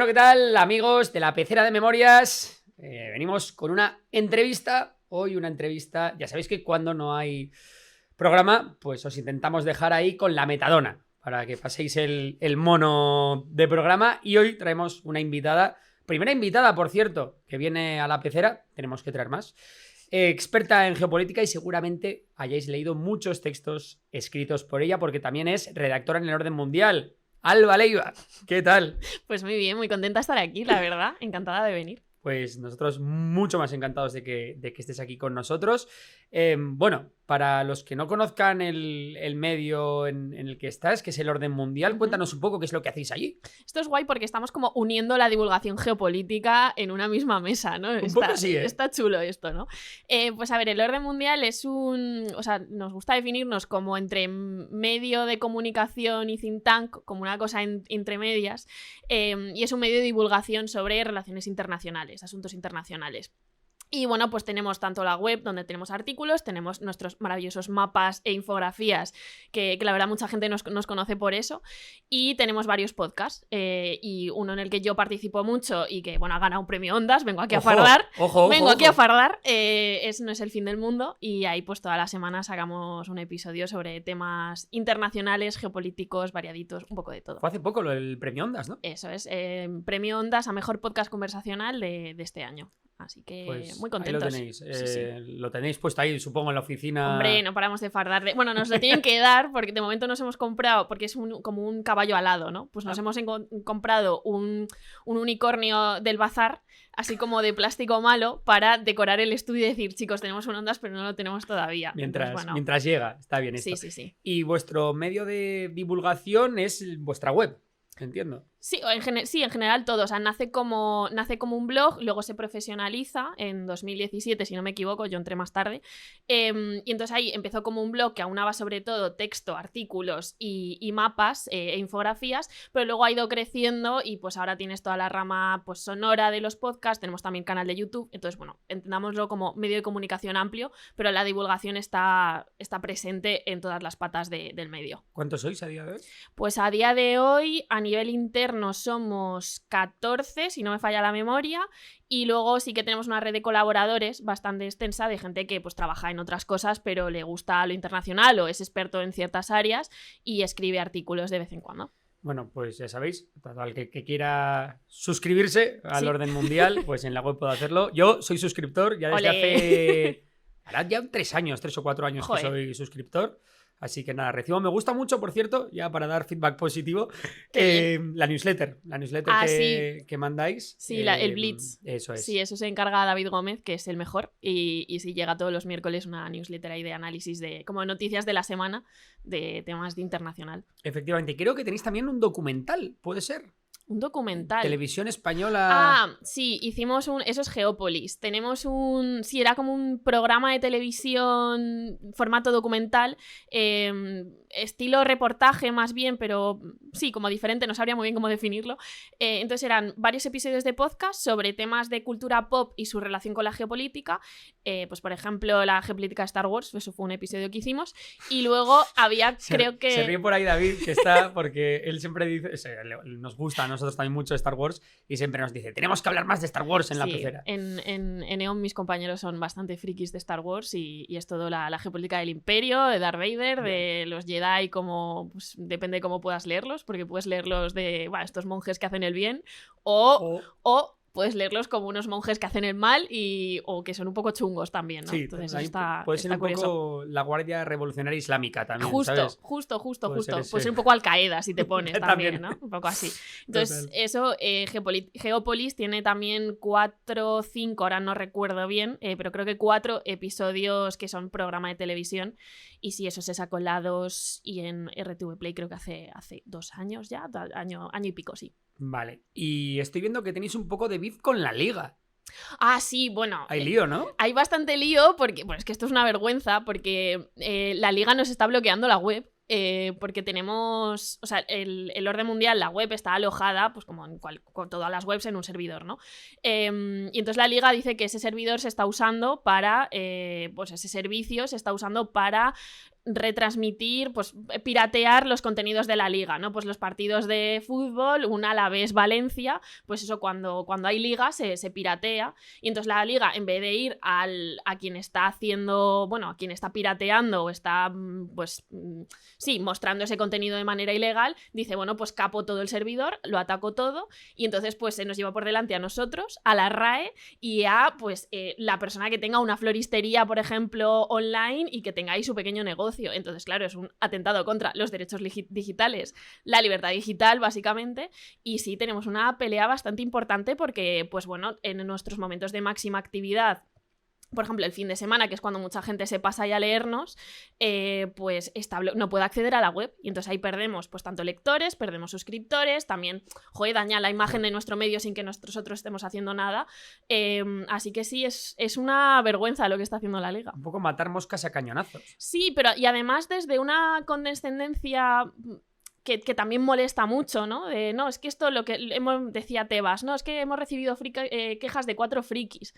Bueno, ¿qué tal, amigos de la Pecera de Memorias? Venimos con una entrevista. Hoy una entrevista. Ya sabéis que cuando no hay programa, pues os intentamos dejar ahí con la metadona para que paséis el mono de programa. Y hoy traemos una invitada, primera invitada, por cierto, que viene a la Pecera. Tenemos que traer más. Experta en geopolítica y seguramente hayáis leído muchos textos escritos por ella porque también es redactora en El Orden Mundial. Alba Leiva, ¿qué tal? Pues muy bien, muy contenta de estar aquí, la verdad. Encantada de venir. Pues nosotros mucho más encantados de que estés aquí con nosotros. Bueno, para los que no conozcan el medio en el que estás, que es El Orden Mundial, cuéntanos un poco qué es lo que hacéis allí. Esto es guay porque estamos como uniendo la divulgación geopolítica en una misma mesa, ¿no? Un poco sí, ¿eh? Está chulo esto, ¿no? Pues a ver, El Orden Mundial es un... O sea, nos gusta definirnos como entre medio de comunicación y think tank, como una cosa entre medias, y es un medio de divulgación sobre relaciones internacionales, asuntos internacionales. Y bueno, pues tenemos tanto la web donde tenemos artículos, tenemos nuestros maravillosos mapas e infografías que la verdad mucha gente nos conoce por eso, y tenemos varios podcasts y uno en el que yo participo mucho y que bueno ha ganado un premio Ondas, vengo aquí a fardar, aquí a fardar, No es el fin del mundo, y ahí pues todas las semanas hagamos un episodio sobre temas internacionales, geopolíticos, variaditos, un poco de todo. Fue hace poco el premio Ondas, ¿no? Eso es, premio Ondas a mejor podcast conversacional de este año. Así que pues muy contentos. Ahí lo tenéis. Sí. Lo tenéis puesto ahí, supongo, en la oficina. Hombre, no paramos de fardar. Bueno, nos lo tienen que dar porque de momento nos hemos comprado, porque es como un caballo alado, ¿no? Pues nos hemos comprado un unicornio del bazar, así como de plástico malo, para decorar el estudio y decir, chicos, tenemos un Ondas, pero no lo tenemos todavía. Mientras llega, está bien esto. Sí. Y vuestro medio de divulgación es vuestra web, entiendo. Sí, en general todo. O sea, nace como un blog, luego se profesionaliza en 2017, si no me equivoco, yo entré más tarde. Y entonces ahí empezó como un blog que aunaba sobre todo texto, artículos y mapas e infografías, pero luego ha ido creciendo y pues ahora tienes toda la rama pues sonora de los podcasts, tenemos también canal de YouTube. Entonces, bueno, entendámoslo como medio de comunicación amplio, pero la divulgación está presente en todas las patas del medio. ¿Cuántos sois a día de hoy? Pues a día de hoy, a nivel interno, somos 14, si no me falla la memoria, y luego sí que tenemos una red de colaboradores bastante extensa de gente que pues trabaja en otras cosas pero le gusta lo internacional o es experto en ciertas áreas y escribe artículos de vez en cuando. Bueno, pues ya sabéis, al que quiera suscribirse al Orden Mundial, pues en la web puedo hacerlo. Yo soy suscriptor ya desde hace... Ahora ya 3 o 4 años que soy suscriptor. Así que nada, recibo me gusta mucho, por cierto, ya para dar feedback positivo, la newsletter que mandáis. Sí, el Blitz. Eso es. Sí, eso se encarga David Gómez, que es el mejor, y sí llega todos los miércoles una newsletter ahí de análisis de como noticias de la semana de temas de internacional. Efectivamente, creo que tenéis también un documental, ¿puede ser? Un documental. Televisión española. Ah, sí, hicimos eso es Geópolis. Tenemos sí, era como un programa de televisión, formato documental, estilo reportaje más bien, pero sí, como diferente, no sabría muy bien cómo definirlo. Entonces eran varios episodios de podcast sobre temas de cultura pop y su relación con la geopolítica. Pues por ejemplo, la geopolítica de Star Wars, eso fue un episodio que hicimos. Y luego había, creo que... Se ríe por ahí David, que está, porque él siempre dice, nos gusta a nosotros también mucho Star Wars, y siempre nos dice, tenemos que hablar más de Star Wars en la Pecera. En EON mis compañeros son bastante frikis de Star Wars y es todo la geopolítica del Imperio, de Darth Vader, de los Jedi, como pues, depende de cómo puedas leerlos, porque puedes leerlos de estos monjes que hacen el bien o puedes leerlos como unos monjes que hacen el mal o que son un poco chungos también, ¿no? Sí, entonces puede ser un curioso. Poco la Guardia Revolucionaria Islámica también, justo, ¿sabes? Justo. Puede ser un poco Al-Qaeda si te pones también, ¿no? Un poco así. Entonces, eso, Geópolis tiene también 4 o 5, ahora no recuerdo bien, pero creo que 4 episodios que son programa de televisión. Y sí, eso se sacó en la 2 y en RTV Play creo que hace 2 años ya, año y pico, sí. Vale, y estoy viendo que tenéis un poco de beef con la Liga. Ah, sí, bueno. Hay lío, ¿no? Hay bastante lío porque, es que esto es una vergüenza porque la Liga nos está bloqueando la web. Porque tenemos, o sea, el Orden Mundial, la web está alojada, pues como con todas las webs en un servidor, ¿no? Y entonces la Liga dice que ese servidor se está usando para, pues ese servicio se está usando para retransmitir, pues piratear los contenidos de la liga, ¿no? Pues los partidos de fútbol, un Alavés Valencia, pues eso cuando hay liga se piratea, y entonces la liga, en vez de ir a quien está haciendo, bueno, a quien está pirateando o está, pues sí, mostrando ese contenido de manera ilegal, dice, bueno, pues capo todo el servidor, lo ataco todo, y entonces pues se nos lleva por delante a nosotros, a la RAE y a pues la persona que tenga una floristería, por ejemplo, online y que tenga ahí su pequeño negocio. Entonces, claro, es un atentado contra los derechos digitales, la libertad digital, básicamente, y sí, tenemos una pelea bastante importante porque, pues bueno, en nuestros momentos de máxima actividad, por ejemplo, el fin de semana, que es cuando mucha gente se pasa ahí a leernos, pues no puede acceder a la web. Y entonces ahí perdemos pues tanto lectores, perdemos suscriptores, también, daña la imagen de nuestro medio sin que nosotros estemos haciendo nada. Así que sí, es una vergüenza lo que está haciendo la liga. Un poco matar moscas a cañonazos. Sí, pero y además desde una condescendencia que también molesta mucho, ¿no? No, es que esto lo que decía Tebas, no, es que hemos recibido quejas de 4 frikis.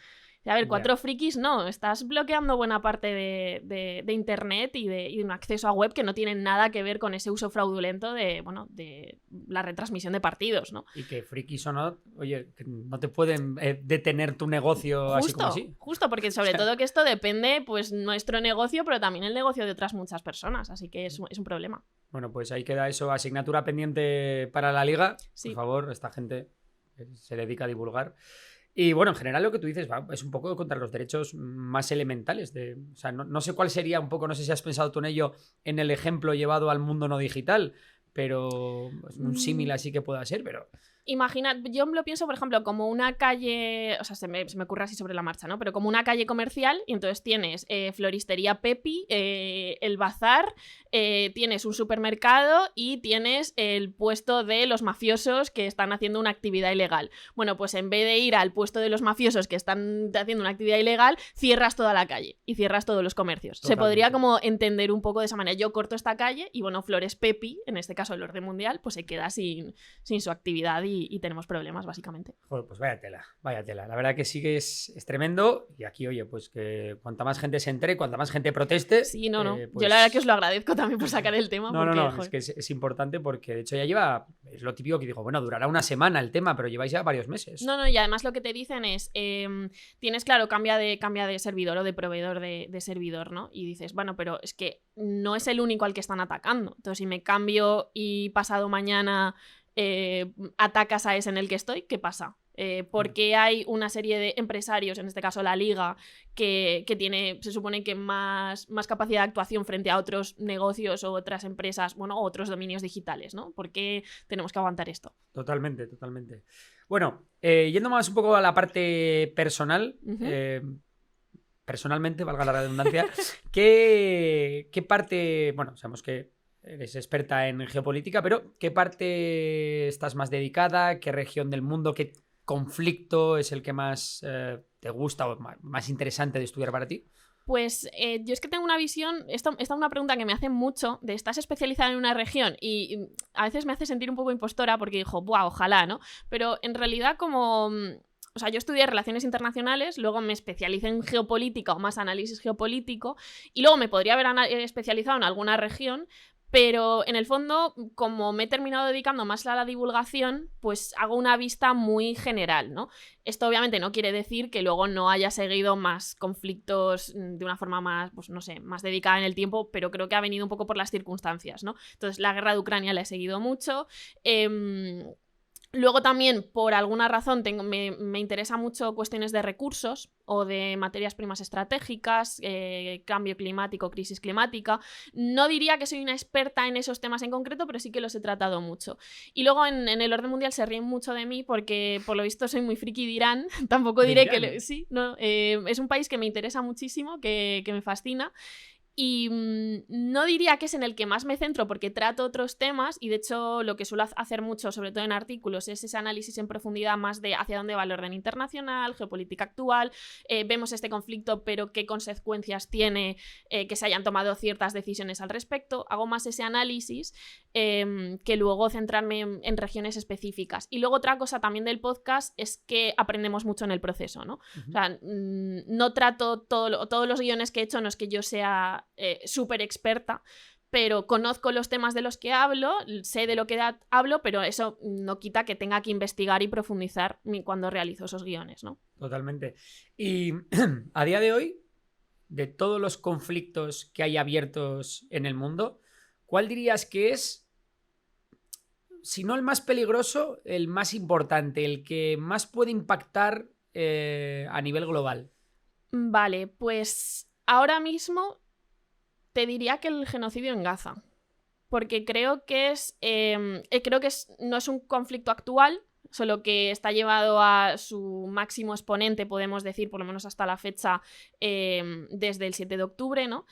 A ver, 4 frikis no, estás bloqueando buena parte de internet y de un acceso a web que no tiene nada que ver con ese uso fraudulento de la retransmisión de partidos, ¿no? Y que frikis o no, oye, que no te pueden detener tu negocio así como así. Justo, porque sobre todo que esto depende, pues, nuestro negocio, pero también el negocio de otras muchas personas, así que es un problema. Bueno, pues ahí queda eso, asignatura pendiente para la liga. Sí. Por favor, esta gente se dedica a divulgar. Y bueno, en general lo que tú dices es un poco contra los derechos más elementales. O sea, no sé cuál sería un poco, no sé si has pensado tú en ello, en el ejemplo llevado al mundo no digital, pero un símil así que pueda ser, pero... Imagina, yo lo pienso, por ejemplo, como una calle, o sea, se me ocurre así sobre la marcha, ¿no? Pero como una calle comercial, y entonces tienes floristería Pepi, el bazar, tienes un supermercado y tienes el puesto de los mafiosos que están haciendo una actividad ilegal. Bueno, pues en vez de ir al puesto de los mafiosos que están haciendo una actividad ilegal, cierras toda la calle y cierras todos los comercios. Totalmente. Se podría como entender un poco de esa manera. Yo corto esta calle y, bueno, Flores Pepi, en este caso el orden mundial, pues se queda sin su actividad y tenemos problemas, básicamente. Joder, pues vaya tela. La verdad que sí que es tremendo. Y aquí, oye, pues que cuanta más gente se entere, cuanta más gente proteste... Sí, no. Pues... Yo la verdad que os lo agradezco también por sacar el tema. No, es que es importante porque de hecho ya lleva... Es lo típico que digo, bueno, durará una semana el tema, pero lleváis ya varios meses. No, y además lo que te dicen es, tienes, claro, cambia de servidor o de proveedor de servidor, ¿no? Y dices, bueno, pero es que no es el único al que están atacando. Entonces, si me cambio y pasado mañana... atacas a ese en el que estoy, ¿qué pasa? Porque hay una serie de empresarios, en este caso la liga, que tiene, se supone que más capacidad de actuación frente a otros negocios o otras empresas, bueno, o otros dominios digitales, ¿no? ¿Por qué tenemos que aguantar esto? Totalmente. Bueno, yendo más un poco a la parte personal, personalmente, valga la redundancia, ¿qué parte, bueno, sabemos que eres experta en geopolítica, pero ¿qué parte estás más dedicada? ¿Qué región del mundo? ¿Qué conflicto es el que más te gusta o más interesante de estudiar para ti? Pues yo es que tengo una visión, esta es una pregunta que me hacen mucho, de ¿estás especializada en una región? Y a veces me hace sentir un poco impostora porque digo, ¡buah, ojalá!, ¿no? Pero en realidad como... O sea, yo estudié Relaciones Internacionales, luego me especialicé en Geopolítica o más análisis geopolítico, y luego me podría haber especializado en alguna región, pero en el fondo, como me he terminado dedicando más a la divulgación, pues hago una vista muy general, ¿no? Esto obviamente no quiere decir que luego no haya seguido más conflictos de una forma más, pues no sé, más dedicada en el tiempo, pero creo que ha venido un poco por las circunstancias, ¿no? Entonces, la guerra de Ucrania la he seguido mucho. Luego también, por alguna razón, me interesa mucho cuestiones de recursos o de materias primas estratégicas, cambio climático, crisis climática. No diría que soy una experta en esos temas en concreto, pero sí que los he tratado mucho. Y luego en el orden mundial se ríen mucho de mí porque, por lo visto, soy muy friki de Irán. Tampoco diré que... Sí, no, es un país que me interesa muchísimo, que me fascina. Y no diría que es en el que más me centro porque trato otros temas y de hecho lo que suelo hacer mucho, sobre todo en artículos, es ese análisis en profundidad más de hacia dónde va el orden internacional, geopolítica actual, vemos este conflicto pero qué consecuencias tiene que se hayan tomado ciertas decisiones al respecto. Hago más ese análisis que luego centrarme en regiones específicas. Y luego otra cosa también del podcast es que aprendemos mucho en el proceso, ¿no? O sea, no trato todos los guiones que he hecho, no es que yo sea sea súper experta, pero conozco los temas de los que hablo, sé de lo que hablo, pero eso no quita que tenga que investigar y profundizar cuando realizo esos guiones, ¿no? Totalmente. Y a día de hoy, de todos los conflictos que hay abiertos en el mundo, ¿cuál dirías que es, si no el más peligroso, el más importante, el que más puede impactar a nivel global? Vale, pues ahora mismo te diría que el genocidio en Gaza, porque creo que no es un conflicto actual, solo que está llevado a su máximo exponente, podemos decir, por lo menos hasta la fecha, desde el 7 de octubre, ¿no?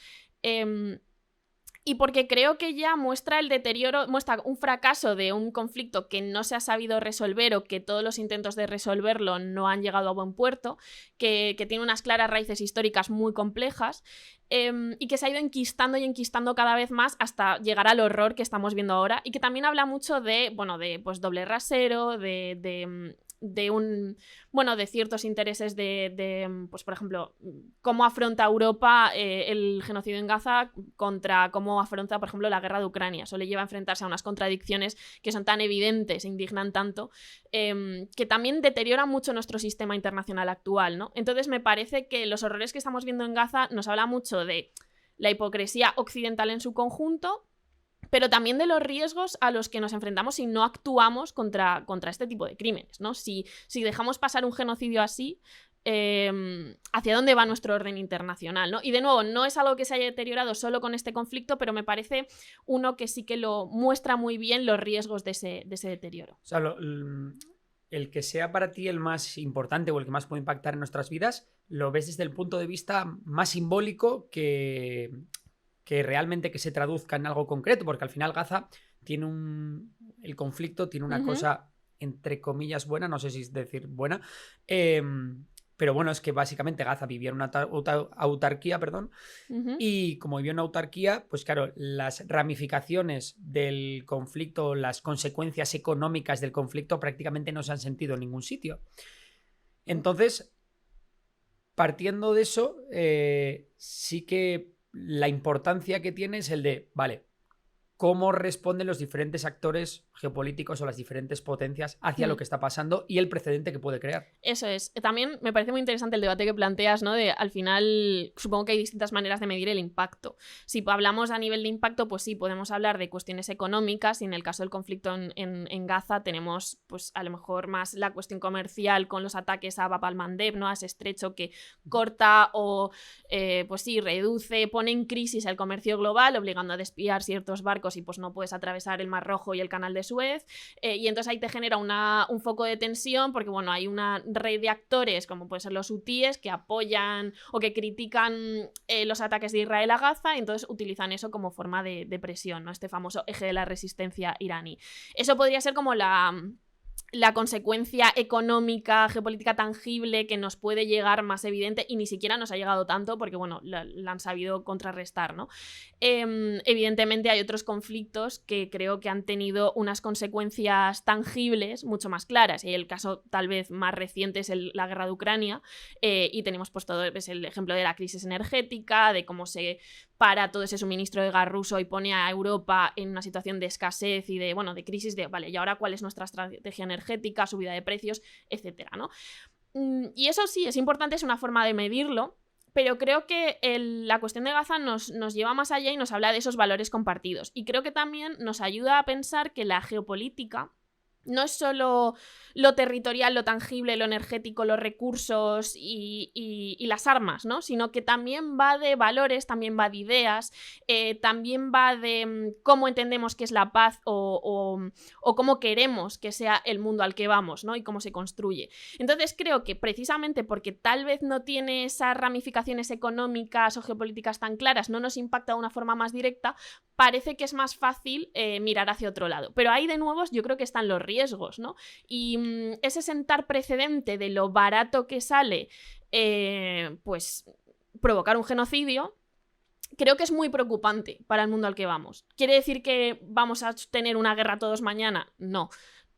Y porque creo que ya muestra el deterioro, muestra un fracaso de un conflicto que no se ha sabido resolver o que todos los intentos de resolverlo no han llegado a buen puerto, que tiene unas claras raíces históricas muy complejas y que se ha ido enquistando cada vez más hasta llegar al horror que estamos viendo ahora, y que también habla mucho de, bueno, de pues, doble rasero, de ciertos intereses pues por ejemplo, cómo afronta Europa el genocidio en Gaza contra cómo afronta, por ejemplo, la guerra de Ucrania. Eso le lleva a enfrentarse a unas contradicciones que son tan evidentes e indignan tanto, que también deterioran mucho nuestro sistema internacional actual, ¿no? Entonces me parece que los horrores que estamos viendo en Gaza nos habla mucho de la hipocresía occidental en su conjunto, pero también de los riesgos a los que nos enfrentamos si no actuamos contra este tipo de crímenes, ¿no? Si dejamos pasar un genocidio así, hacia dónde va nuestro orden internacional, ¿no? Y de nuevo, no es algo que se haya deteriorado solo con este conflicto, pero me parece uno que sí que lo muestra muy bien los riesgos de ese deterioro. O sea, el que sea para ti el más importante o el que más puede impactar en nuestras vidas, lo ves desde el punto de vista más simbólico que realmente que se traduzca en algo concreto, porque al final Gaza tiene el conflicto tiene una cosa entre comillas buena, no sé si es decir buena, pero bueno, es que básicamente Gaza vivía en una autarquía, y como vivía en una autarquía, pues claro, las ramificaciones del conflicto, las consecuencias económicas del conflicto prácticamente no se han sentido en ningún sitio. Entonces, partiendo de eso, sí que la importancia que tiene es el de, vale, cómo responden los diferentes actores geopolíticos o las diferentes potencias hacia lo que está pasando y el precedente que puede crear. Eso es. También me parece muy interesante el debate que planteas, ¿no? De, al final, supongo que hay distintas maneras de medir el impacto. Si hablamos a nivel de impacto, pues sí, podemos hablar de cuestiones económicas, y en el caso del conflicto en Gaza tenemos, pues a lo mejor más la cuestión comercial con los ataques a Bab al-Mandeb, ¿no? A ese estrecho que corta o, pues sí, reduce, pone en crisis el comercio global, obligando a desviar ciertos barcos y pues no puedes atravesar el Mar Rojo y el Canal de Suez, y entonces ahí te genera un foco de tensión porque, bueno, hay una red de actores como pueden ser los hutíes que apoyan o que critican los ataques de Israel a Gaza, y entonces utilizan eso como forma de presión, ¿no? Este famoso eje de la resistencia iraní. Eso podría ser como la consecuencia económica, geopolítica tangible que nos puede llegar más evidente, y ni siquiera nos ha llegado tanto porque, bueno, la han sabido contrarrestar, ¿no? Evidentemente hay otros conflictos que creo que han tenido unas consecuencias tangibles mucho más claras, y el caso tal vez más reciente es la guerra de Ucrania, y tenemos pues todo el ejemplo de la crisis energética, de cómo se para todo ese suministro de gas ruso y pone a Europa en una situación de escasez y de crisis de, vale, ¿y ahora cuál es nuestra estrategia energética, subida de precios, etcétera, ¿no? Y eso sí, es importante, es una forma de medirlo, pero creo que la cuestión de Gaza nos lleva más allá y nos habla de esos valores compartidos. Y creo que también nos ayuda a pensar que la geopolítica no es solo lo territorial, lo tangible, lo energético, los recursos y las armas, ¿no? Sino que también va de valores, también va de ideas, también va de cómo entendemos que es la paz o cómo queremos que sea el mundo al que vamos, ¿no? Y cómo se construye. Entonces creo que precisamente porque tal vez no tiene esas ramificaciones económicas o geopolíticas tan claras, no nos impacta de una forma más directa, parece que es más fácil mirar hacia otro lado. Pero ahí de nuevo yo creo que están los riesgos, ¿no? Y ese sentar precedente de lo barato que sale pues provocar un genocidio, creo que es muy preocupante para el mundo al que vamos. ¿Quiere decir que vamos a tener una guerra todos mañana? No.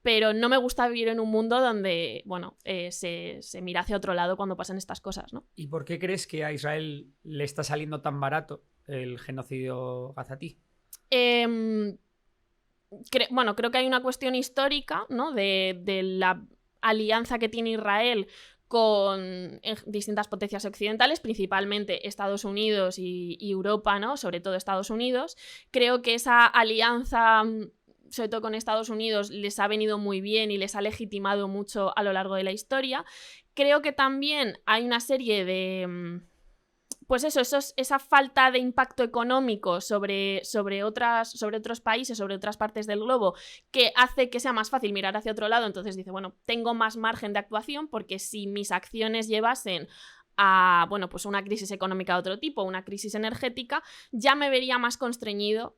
pero no me gusta vivir en un mundo donde, bueno, se mira hacia otro lado cuando pasan estas cosas, ¿no? ¿Y por qué crees que a Israel le está saliendo tan barato el genocidio gazatí? Bueno, creo que hay una cuestión histórica, ¿no? de la alianza que tiene Israel con distintas potencias occidentales, principalmente Estados Unidos y Europa, ¿no? Sobre todo Estados Unidos. Creo que esa alianza, sobre todo con Estados Unidos, les ha venido muy bien y les ha legitimado mucho a lo largo de la historia. Creo que también hay una serie de... Pues esa falta de impacto económico sobre otros países, sobre otras partes del globo, que hace que sea más fácil mirar hacia otro lado. Entonces dice, bueno, tengo más margen de actuación porque si mis acciones llevasen a, bueno, pues una crisis económica de otro tipo, una crisis energética, ya me vería más constreñido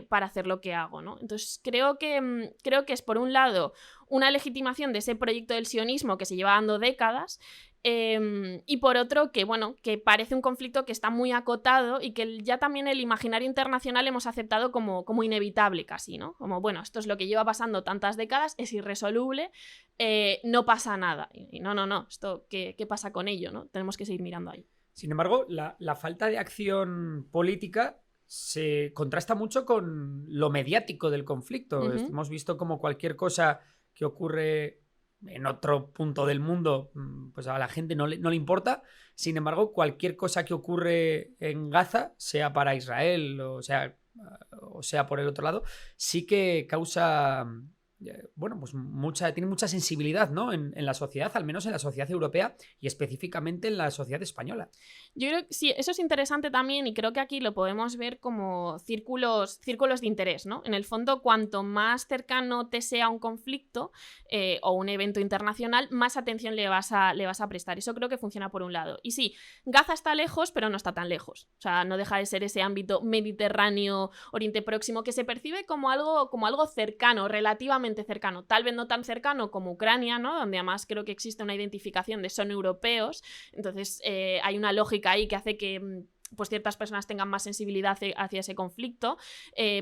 para hacer lo que hago, ¿no? Entonces creo que es, por un lado, una legitimación de ese proyecto del sionismo que se lleva dando décadas, y por otro, que bueno, que parece un conflicto que está muy acotado y que ya también el imaginario internacional hemos aceptado como inevitable casi, ¿no? Como, bueno, esto es lo que lleva pasando tantas décadas, es irresoluble, no pasa nada. Y no, esto, ¿qué pasa con ello, no? Tenemos que seguir mirando ahí. Sin embargo, la falta de acción política se contrasta mucho con lo mediático del conflicto. Uh-huh. Hemos visto como cualquier cosa que ocurre en otro punto del mundo, pues a la gente no le importa. Sin embargo, cualquier cosa que ocurre en Gaza, sea para Israel o sea por el otro lado, sí que causa, bueno, pues tiene mucha sensibilidad, ¿no? En la sociedad, al menos en la sociedad europea y específicamente en la sociedad española. Yo creo que sí, eso es interesante también, y creo que aquí lo podemos ver como círculos de interés, ¿no? En el fondo, cuanto más cercano te sea un conflicto o un evento internacional, más atención le vas a prestar. Eso creo que funciona por un lado. Y sí, Gaza está lejos, pero no está tan lejos. O sea, no deja de ser ese ámbito mediterráneo, Oriente Próximo, que se percibe como algo cercano, relativamente cercano. Tal vez no tan cercano como Ucrania, ¿no? Donde además creo que existe una identificación de son europeos. Entonces hay una lógica ahí que hace que pues ciertas personas tengan más sensibilidad hacia ese conflicto,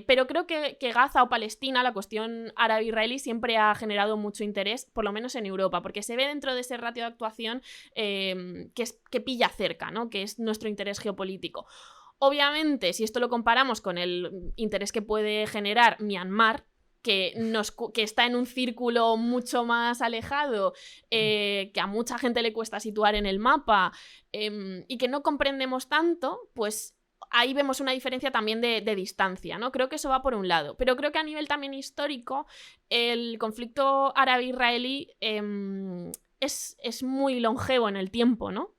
pero creo que Gaza o Palestina, la cuestión árabe-israelí, siempre ha generado mucho interés, por lo menos en Europa, porque se ve dentro de ese ratio de actuación que pilla cerca, ¿no? Que es nuestro interés geopolítico. Obviamente, si esto lo comparamos con el interés que puede generar Myanmar, que está en un círculo mucho más alejado, que a mucha gente le cuesta situar en el mapa, y que no comprendemos tanto, pues ahí vemos una diferencia también de distancia, ¿no? Creo que eso va por un lado, pero creo que a nivel también histórico el conflicto árabe-israelí es muy longevo en el tiempo, ¿no?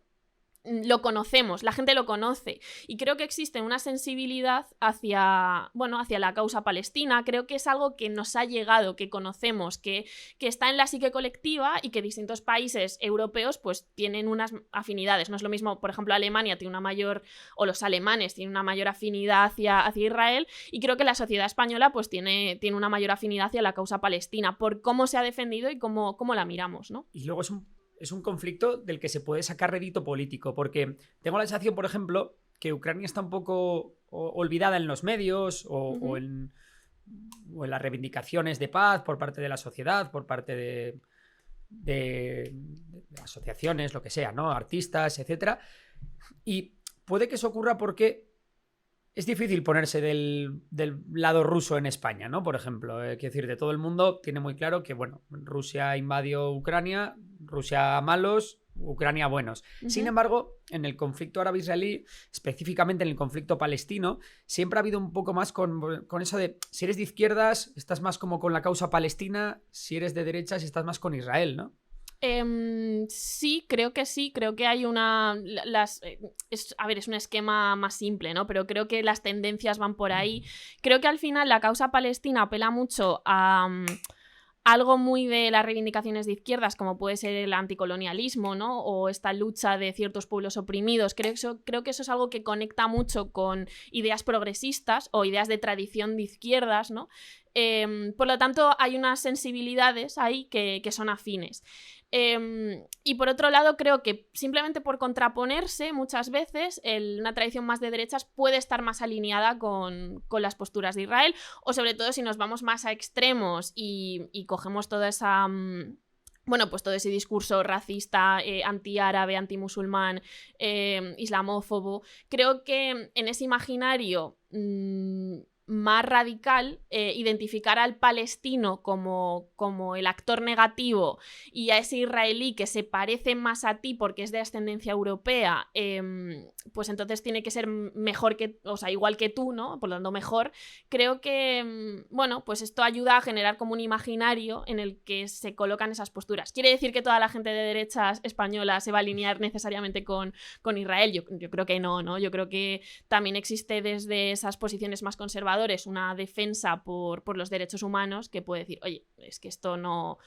Lo conocemos, la gente lo conoce, y creo que existe una sensibilidad hacia la causa palestina. Creo que es algo que nos ha llegado, que conocemos, que está en la psique colectiva, y que distintos países europeos pues tienen unas afinidades. No es lo mismo, por ejemplo, Alemania tiene una mayor, o los alemanes tienen una mayor afinidad hacia Israel, y creo que la sociedad española pues tiene una mayor afinidad hacia la causa palestina, por cómo se ha defendido y cómo la miramos, ¿no? Y luego es un conflicto del que se puede sacar rédito político, porque tengo la sensación, por ejemplo, que Ucrania está un poco olvidada en los medios o en las reivindicaciones de paz por parte de la sociedad, por parte de asociaciones, lo que sea, ¿no? Artistas, etc. Y puede que eso ocurra porque es difícil ponerse del lado ruso en España, ¿no? Por ejemplo, quiero decir, de todo el mundo tiene muy claro que, bueno, Rusia invadió Ucrania, Rusia malos, Ucrania buenos. Uh-huh. Sin embargo, en el conflicto árabe-israelí, específicamente en el conflicto palestino, siempre ha habido un poco más con eso de, si eres de izquierdas, estás más como con la causa palestina, si eres de derechas, estás más con Israel, ¿no? Sí, creo que hay es un esquema más simple, ¿no? Pero creo que las tendencias van por ahí. Creo que al final la causa palestina apela mucho a algo muy de las reivindicaciones de izquierdas, como puede ser el anticolonialismo, ¿no? O esta lucha de ciertos pueblos oprimidos. Creo que eso es algo que conecta mucho con ideas progresistas o ideas de tradición de izquierdas, ¿no? Por lo tanto, hay unas sensibilidades ahí que son afines. Y por otro lado, creo que simplemente por contraponerse, muchas veces una tradición más de derechas puede estar más alineada con las posturas de Israel, o sobre todo si nos vamos más a extremos y cogemos toda esa... bueno, pues todo ese discurso racista, antiárabe, antimusulmán, islamófobo. Creo que en ese imaginario más radical, identificar al palestino como el actor negativo y a ese israelí que se parece más a ti porque es de ascendencia europea, pues entonces tiene que ser mejor que, o sea, igual que tú, ¿no? Por lo tanto, mejor. Creo que, bueno, pues esto ayuda a generar como un imaginario en el que se colocan esas posturas. ¿Quiere decir que toda la gente de derechas española se va a alinear necesariamente con Israel? Yo creo que no, ¿no? Yo creo que también existe desde esas posiciones más conservadoras una defensa por los derechos humanos que puede decir, oye, es que esto no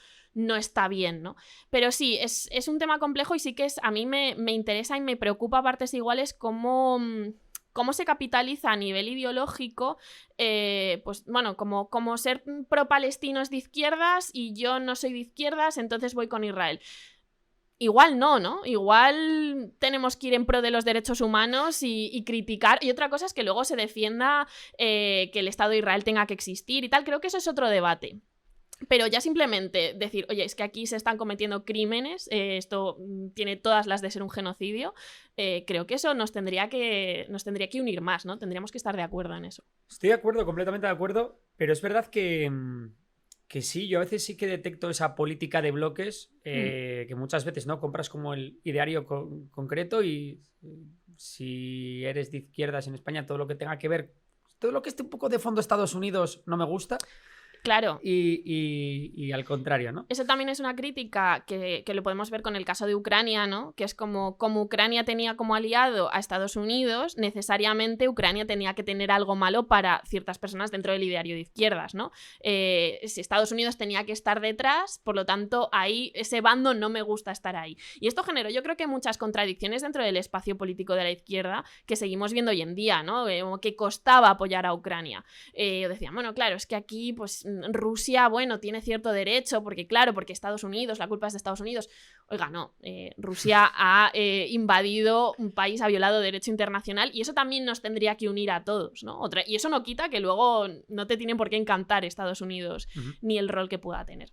está bien, ¿no? Pero sí, es un tema complejo y sí que a mí me interesa y me preocupa a partes iguales cómo se capitaliza a nivel ideológico, pues bueno, como ser pro-palestinos de izquierdas y yo no soy de izquierdas, entonces voy con Israel. Igual no. Igual tenemos que ir en pro de los derechos humanos y criticar. Y otra cosa es que luego se defienda que el Estado de Israel tenga que existir y tal. Creo que eso es otro debate. Pero ya simplemente decir, oye, es que aquí se están cometiendo crímenes, esto tiene todas las de ser un genocidio, creo que eso nos tendría que unir más, ¿no? Tendríamos que estar de acuerdo en eso. Estoy de acuerdo, completamente de acuerdo, pero es verdad que sí, yo a veces sí que detecto esa política de bloques que muchas veces no compras como el ideario concreto y si eres de izquierdas en España, todo lo que tenga que ver, todo lo que esté un poco de fondo Estados Unidos no me gusta. Claro. Y al contrario, ¿no? Eso también es una crítica que lo podemos ver con el caso de Ucrania, ¿no? Que es como Ucrania tenía como aliado a Estados Unidos, necesariamente Ucrania tenía que tener algo malo para ciertas personas dentro del ideario de izquierdas, ¿no? Si Estados Unidos tenía que estar detrás, por lo tanto, ahí ese bando no me gusta estar ahí. Y esto generó, yo creo que muchas contradicciones dentro del espacio político de la izquierda que seguimos viendo hoy en día, ¿no? Que costaba apoyar a Ucrania. Decían, bueno, claro, es que aquí, pues Rusia, bueno, tiene cierto derecho, porque claro, porque Estados Unidos, la culpa es de Estados Unidos. Oiga, no, Rusia ha invadido un país, ha violado derecho internacional y eso también nos tendría que unir a todos, ¿no? Y eso no quita que luego no te tienen por qué encantar Estados Unidos ni el rol que pueda tener.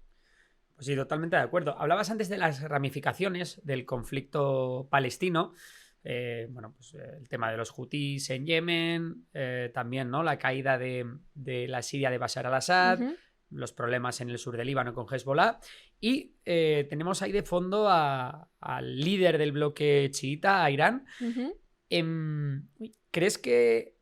Pues sí, totalmente de acuerdo. Hablabas antes de las ramificaciones del conflicto palestino. Bueno, pues el tema de los hutís en Yemen, también, ¿no? La caída de la Siria de Bashar al-Assad, los problemas en el sur del Líbano con Hezbollah. Y tenemos ahí de fondo al líder del bloque chiita, a Irán. ¿Crees que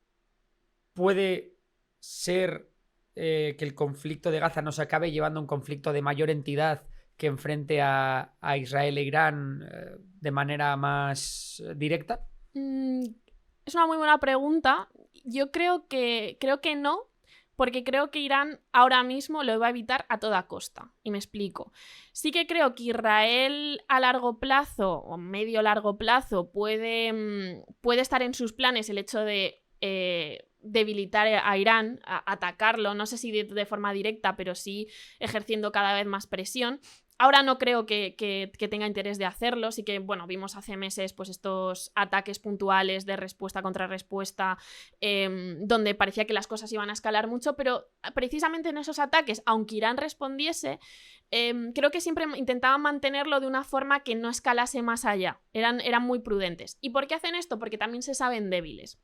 puede ser que el conflicto de Gaza nos acabe llevando a un conflicto de mayor entidad que enfrente a Israel e Irán de manera más directa? Es una muy buena pregunta. Yo creo que no, porque creo que Irán ahora mismo lo va a evitar a toda costa. Y me explico. Sí que creo que Israel a largo plazo o medio largo plazo puede estar en sus planes el hecho de debilitar a Irán, atacarlo, no sé si de forma directa, pero sí ejerciendo cada vez más presión. Ahora no creo que tenga interés de hacerlo, sí que, bueno, vimos hace meses pues estos ataques puntuales de respuesta contra respuesta, donde parecía que las cosas iban a escalar mucho, pero precisamente en esos ataques, aunque Irán respondiese, creo que siempre intentaban mantenerlo de una forma que no escalase más allá, eran muy prudentes. ¿Y por qué hacen esto? Porque también se saben débiles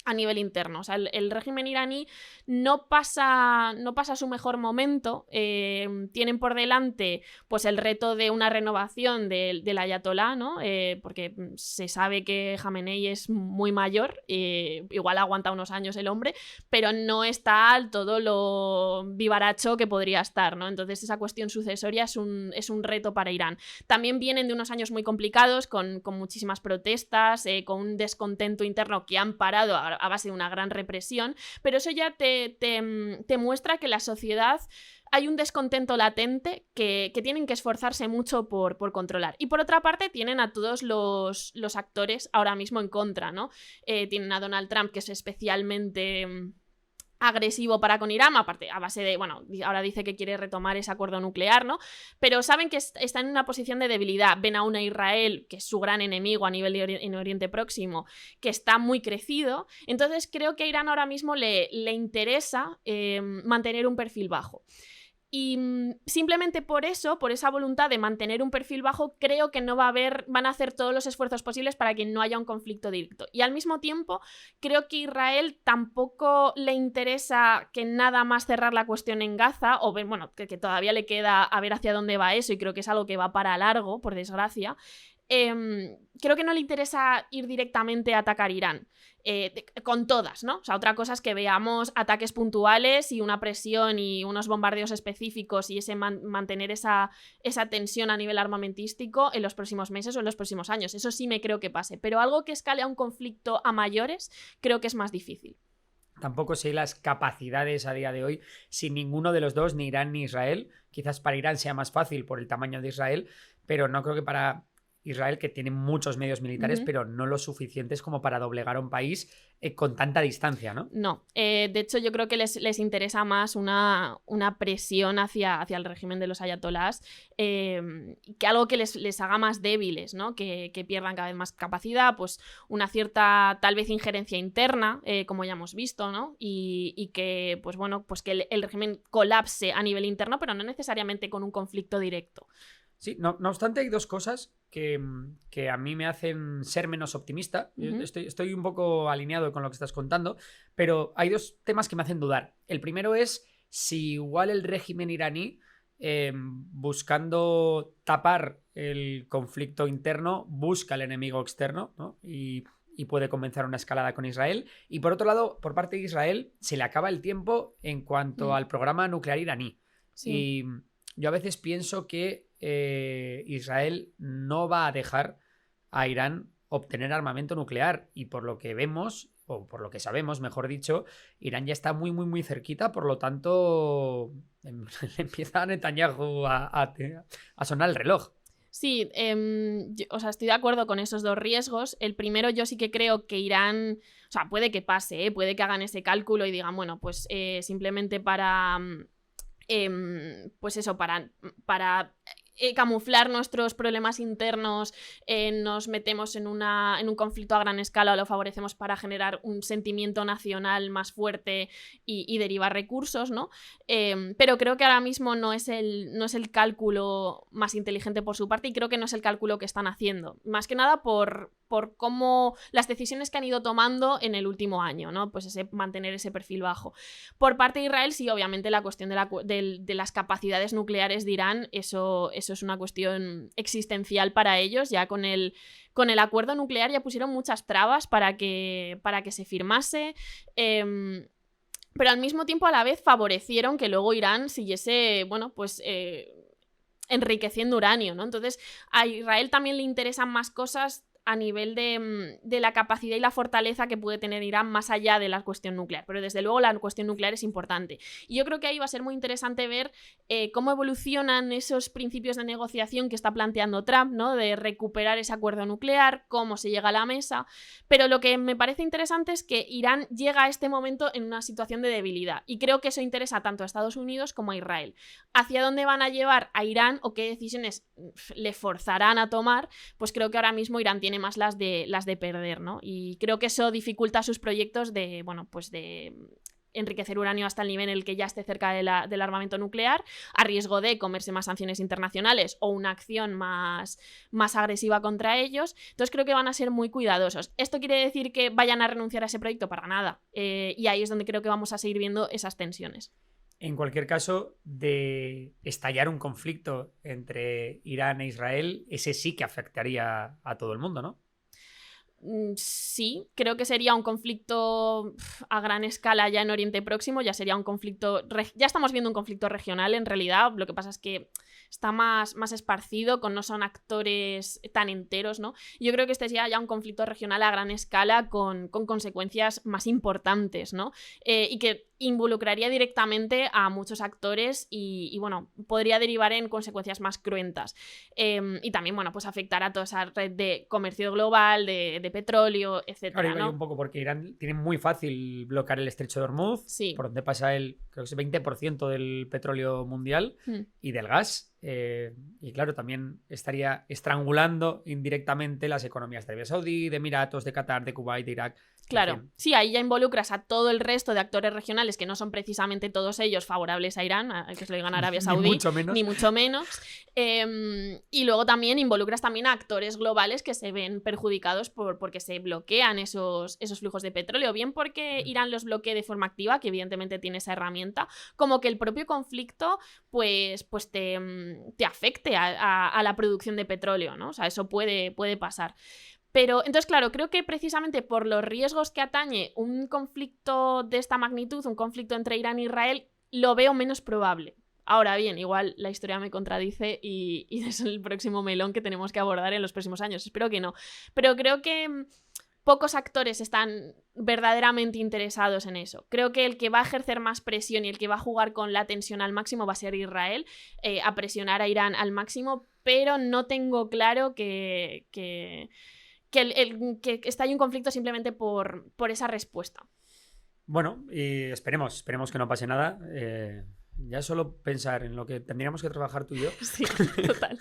a nivel interno. O sea, el régimen iraní no pasa su mejor momento. Tienen por delante pues el reto de una renovación del ayatolá, ¿no? Porque se sabe que Jamenei es muy mayor, igual aguanta unos años el hombre, pero no está al todo lo vivaracho que podría estar, ¿no? Entonces esa cuestión sucesoria es un reto para Irán. También vienen de unos años muy complicados, con muchísimas protestas, con un descontento interno que han parado a base de una gran represión, pero eso ya te muestra que la sociedad hay un descontento latente que tienen que esforzarse mucho por controlar. Y por otra parte tienen a todos los actores ahora mismo en contra, ¿no? Tienen a Donald Trump, que es especialmente agresivo para con Irán, aparte a base de, bueno, ahora dice que quiere retomar ese acuerdo nuclear, ¿no? Pero saben que está en una posición de debilidad. Ven a una Israel, que es su gran enemigo a nivel en Oriente Próximo, que está muy crecido. Entonces creo que a Irán ahora mismo le interesa mantener un perfil bajo. Y simplemente por eso, por esa voluntad de mantener un perfil bajo, creo que no va a haber, van a hacer todos los esfuerzos posibles para que no haya un conflicto directo. Y al mismo tiempo, creo que Israel tampoco le interesa que nada más cerrar la cuestión en Gaza, o bueno, que todavía le queda a ver hacia dónde va eso, y creo que es algo que va para largo, por desgracia. Creo que no le interesa ir directamente a atacar Irán. Con todas, ¿no? O sea, otra cosa es que veamos ataques puntuales y una presión y unos bombardeos específicos y ese mantener esa tensión a nivel armamentístico en los próximos meses o en los próximos años. Eso sí me creo que pase. Pero algo que escale a un conflicto a mayores, creo que es más difícil. Tampoco sé las capacidades a día de hoy sin ninguno de los dos, ni Irán ni Israel. Quizás para Irán sea más fácil por el tamaño de Israel, pero no creo que para Israel, que tiene muchos medios militares, pero no lo suficientes como para doblegar a un país con tanta distancia, ¿no? No, de hecho yo creo que les interesa más una presión hacia el régimen de los ayatolás, que algo que les haga más débiles, ¿no? Que pierdan cada vez más capacidad, pues una cierta tal vez injerencia interna, como ya hemos visto, ¿no? Y que, pues bueno, pues que el régimen colapse a nivel interno, pero no necesariamente con un conflicto directo. Sí, no obstante, hay dos cosas que a mí me hacen ser menos optimista. Estoy un poco alineado con lo que estás contando, pero hay dos temas que me hacen dudar. El primero es si igual el régimen iraní, buscando tapar el conflicto interno, busca el enemigo externo, ¿no? Y puede comenzar una escalada con Israel. Y por otro lado, por parte de Israel, se le acaba el tiempo en cuanto al programa nuclear iraní. Sí. Y yo a veces pienso que Israel no va a dejar a Irán obtener armamento nuclear, y por lo que vemos, o por lo que sabemos, mejor dicho, Irán ya está muy, muy, muy cerquita, por lo tanto empieza a Netanyahu a sonar el reloj. Sí, o sea, estoy de acuerdo con esos dos riesgos. El primero, yo sí que creo que Irán, o sea, puede que pase, puede que hagan ese cálculo y digan, bueno, pues simplemente para pues eso, para camuflar nuestros problemas internos, nos metemos en un conflicto a gran escala o lo favorecemos para generar un sentimiento nacional más fuerte y derivar recursos, ¿no? Pero creo que ahora mismo no es el cálculo más inteligente por su parte, y creo que no es el cálculo que están haciendo. Más que nada por cómo las decisiones que han ido tomando en el último año, ¿no? Pues mantener ese perfil bajo. Por parte de Israel, sí, obviamente la cuestión de las capacidades nucleares de Irán, eso es una cuestión existencial para ellos. Ya con el acuerdo nuclear ya pusieron muchas trabas para que se firmase, pero al mismo tiempo a la vez favorecieron que luego Irán siguiese, bueno, pues enriqueciendo uranio, ¿no? Entonces a Israel también le interesan más cosas a nivel de la capacidad y la fortaleza que puede tener Irán más allá de la cuestión nuclear. Pero desde luego la cuestión nuclear es importante. Y yo creo que ahí va a ser muy interesante ver cómo evolucionan esos principios de negociación que está planteando Trump, ¿no? De recuperar ese acuerdo nuclear, cómo se llega a la mesa. Pero lo que me parece interesante es que Irán llega a este momento en una situación de debilidad. Y creo que eso interesa tanto a Estados Unidos como a Israel. ¿Hacia dónde van a llevar a Irán o qué decisiones le forzarán a tomar? Pues creo que ahora mismo Irán tiene más las de perder, ¿no? Y creo que eso dificulta sus proyectos de, bueno, pues de enriquecer uranio hasta el nivel en el que ya esté cerca del armamento nuclear, a riesgo de comerse más sanciones internacionales o una acción más agresiva contra ellos. Entonces creo que van a ser muy cuidadosos. ¿Esto quiere decir que vayan a renunciar a ese proyecto? Para nada. Y ahí es donde creo que vamos a seguir viendo esas tensiones. En cualquier caso, de estallar un conflicto entre Irán e Israel, ese sí que afectaría a todo el mundo, ¿no? Sí, creo que sería un conflicto a gran escala ya en Oriente Próximo, ya sería un conflicto, ya estamos viendo un conflicto regional en realidad, lo que pasa es que está más esparcido, no son actores tan enteros, ¿no? Yo creo que este sería ya un conflicto regional a gran escala con consecuencias más importantes, ¿no? Y que involucraría directamente a muchos actores y bueno, podría derivar en consecuencias más cruentas. Y también, bueno, pues afectar a toda esa red de comercio global, de petróleo, etcétera, Ahora iba ¿no? un poco porque Irán tiene muy fácil bloquear el estrecho de Hormuz, Sí. por donde pasa creo que es 20% del petróleo mundial y del gas. Y claro, también estaría estrangulando indirectamente las economías de Arabia Saudí, de Emiratos, de Qatar, de Kuwait, de Irak. Claro, sí, ahí ya involucras a todo el resto de actores regionales que no son precisamente todos ellos favorables a Irán, a que se lo digan a Arabia Saudí, ni mucho menos. Y luego también involucras también a actores globales que se ven perjudicados porque se bloquean esos flujos de petróleo, bien porque Irán los bloquee de forma activa, que evidentemente tiene esa herramienta, como que el propio conflicto pues te afecte a la producción de petróleo, ¿no? O sea, eso puede pasar. Pero, entonces, claro, creo que precisamente por los riesgos que atañe un conflicto de esta magnitud, un conflicto entre Irán e Israel, lo veo menos probable. Ahora bien, igual la historia me contradice y es el próximo melón que tenemos que abordar en los próximos años. Espero que no. Pero creo que pocos actores están verdaderamente interesados en eso. Creo que el que va a ejercer más presión y el que va a jugar con la tensión al máximo va a ser Israel, a presionar a Irán al máximo, pero no tengo claro que estalle un conflicto simplemente por esa respuesta. Bueno, y esperemos que no pase nada. Ya solo pensar en lo que tendríamos que trabajar tú y yo. Sí, total.